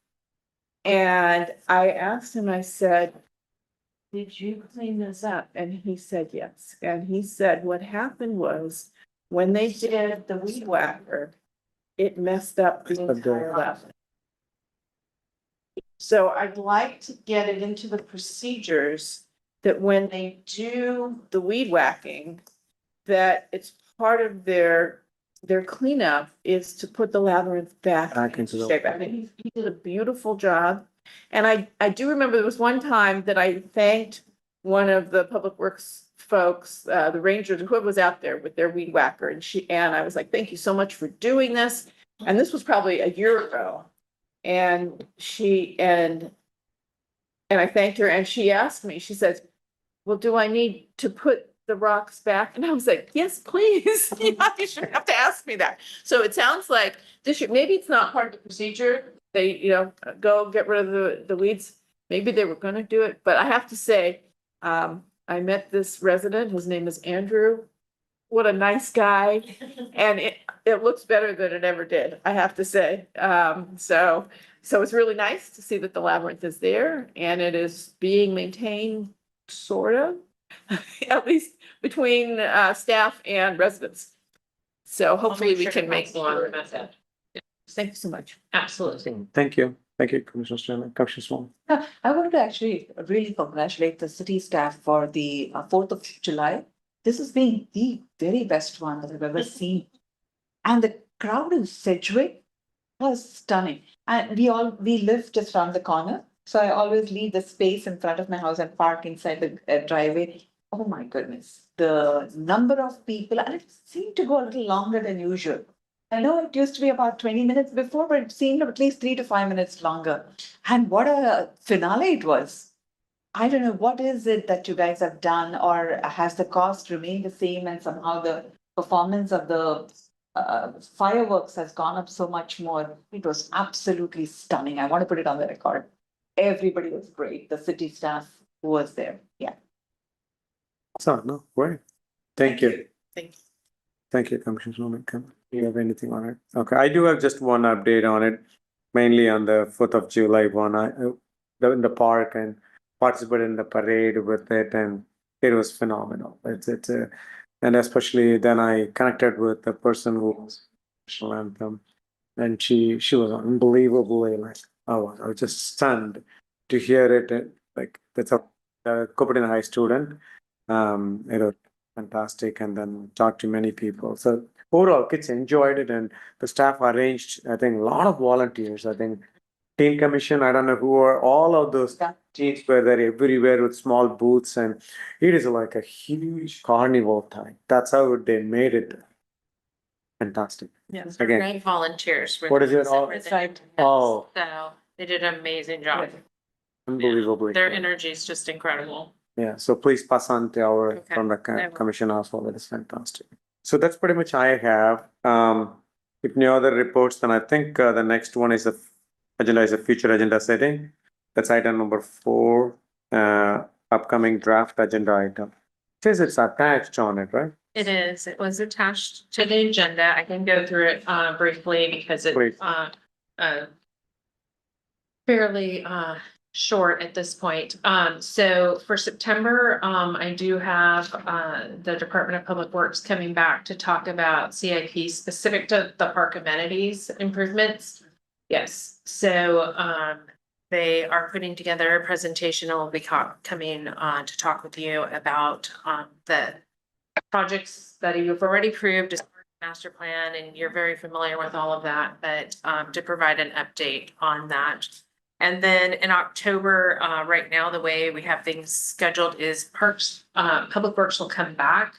Speaker 7: And I asked him, I said, "Did you clean this up?" And he said, yes. And he said, what happened was when they did the weed whacker, it messed up the entire labyrinth. So I'd like to get it into the procedures that when they do the weed whacking, that it's part of their cleanup is to put the labyrinth back
Speaker 1: Into the-
Speaker 7: shape. I mean, he did a beautiful job. And I do remember there was one time that I thanked one of the public works folks, the rangers, whoever was out there with their weed whacker, and I was like, thank you so much for doing this. And this was probably a year ago. And I thanked her, and she asked me, she says, well, do I need to put the rocks back? And I was like, yes, please. You shouldn't have to ask me that. So it sounds like maybe it's not part of the procedure. They, go get rid of the weeds. Maybe they were gonna do it, but I have to say, I met this resident, his name is Andrew. What a nice guy. And it looks better than it ever did, I have to say. So it's really nice to see that the labyrinth is there and it is being maintained, sort of, at least between staff and residents. So hopefully we can make one. Thank you so much.
Speaker 8: Absolutely.
Speaker 1: Thank you. Thank you, Commissioner Stanek. Commissioner Swan.
Speaker 2: I wanted to actually really congratulate the city staff for the 4th of July. This has been the very best one that I've ever seen. And the crowd in Sedgwick was stunning. And we live just around the corner. So I always leave the space in front of my house and park inside the driveway. Oh my goodness, the number of people, and it seemed to go a little longer than usual. I know it used to be about 20 minutes before, but it seemed at least 3 to 5 minutes longer. And what a finale it was. I don't know, what is it that you guys have done, or has the cost remained the same and somehow the performance of the fireworks has gone up so much more? It was absolutely stunning. I want to put it on the record. Everybody was great. The city staff who was there. Yeah.
Speaker 1: So, no, great. Thank you.
Speaker 7: Thank you.
Speaker 1: Thank you, Commissioner Swan. Do you have anything on it? Okay, I do have just one update on it, mainly on the 4th of July one. In the park and participated in the parade with it, and it was phenomenal. And especially then I connected with the person who was national anthem, and she was unbelievably like, I was just stunned to hear it. Like that's a Cupertino High student. It was fantastic, and then talked to many people. So overall, kids enjoyed it, and the staff arranged, I think, a lot of volunteers. I think teen commission, I don't know who are, all of those teens were there everywhere with small booths, and it is like a huge carnival time. That's how they made it. Fantastic.
Speaker 8: Yes.
Speaker 1: Again.
Speaker 8: Great volunteers. were
Speaker 1: What
Speaker 8: the
Speaker 1: is it
Speaker 8: ones that
Speaker 1: all-
Speaker 8: were there.
Speaker 1: Oh.
Speaker 8: So they did an amazing job.
Speaker 1: Unbelievably.
Speaker 8: Their
Speaker 1: good.
Speaker 8: energy is just incredible.
Speaker 1: Yeah, so please pass on to our,
Speaker 8: Okay,
Speaker 1: from the
Speaker 8: I will.
Speaker 1: commission also, that is fantastic. So that's pretty much I have. If no other reports, then I think the next one is a future agenda setting. That's item number 4, upcoming draft agenda item. Says it's attached on it, right?
Speaker 8: It is. It was attached to the agenda. I can go through it briefly because
Speaker 1: Please.
Speaker 8: it's fairly short at this point. So for September, I do have the Department of Public Works coming back to talk about CIP specific to the park amenities improvements. Yes, so they are putting together a presentation and will be coming to talk with you about the projects that you've already approved as part of the master plan, and you're very familiar with all of that, but to provide an update on that. And then in October, right now, the way we have things scheduled is Parks, Public Works will come back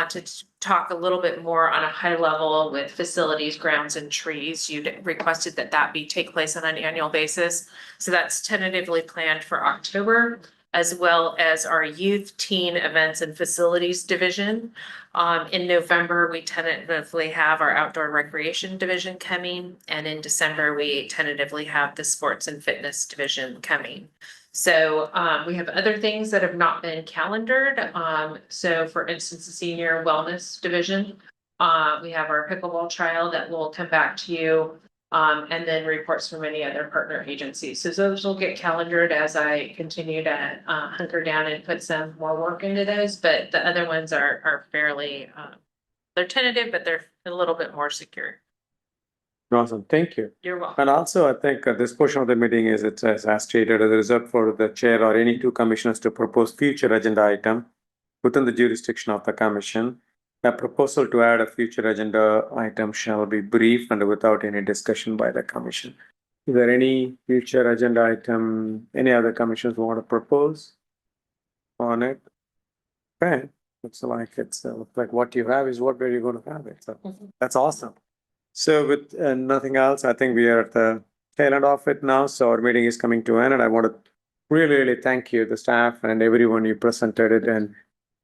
Speaker 8: to talk a little bit more on a high level with facilities, grounds, and trees. You requested that take place on an annual basis. So that's tentatively planned for October, as well as our youth, teen events and facilities division. In November, we tentatively have our outdoor recreation division coming, and in December, we tentatively have the sports and fitness division coming. So we have other things that have not been calendared. So for instance, the senior wellness division, we have our pickleball trial that will come back to you. And then reports from any other partner agencies. So those will get calendared as I continue to hunker down and put some more work into those. But the other ones are fairly, they're tentative, but they're a little bit more secure.
Speaker 1: Awesome, thank you.
Speaker 8: You're welcome.
Speaker 1: And also, I think this portion of the meeting is, it says, as stated, as a reserved for the chair or any 2 commissioners to propose future agenda item within the jurisdiction of the commission. A proposal to add a future agenda item shall be brief and without any discussion by the commission. Is there any future agenda item, any other commissioners want to propose on it? Okay, looks like what you have is what we're going to have it. So that's awesome. So with nothing else, I think we are at the tail end of it now. So our meeting is coming to an end, and I want to really thank you, the staff and everyone you presented it, and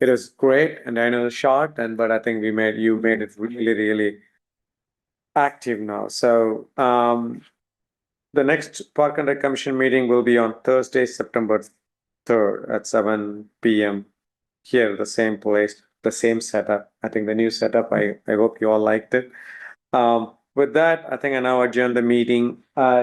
Speaker 1: it was great. And I know it's short, but I think you made it really active now. So the next Park and Rec Commission meeting will be on Thursday, September 3rd at 7 p.m. here, the same place, the same setup. I think the new setup. I hope you all liked it. With that, I think I now adjourn the meeting.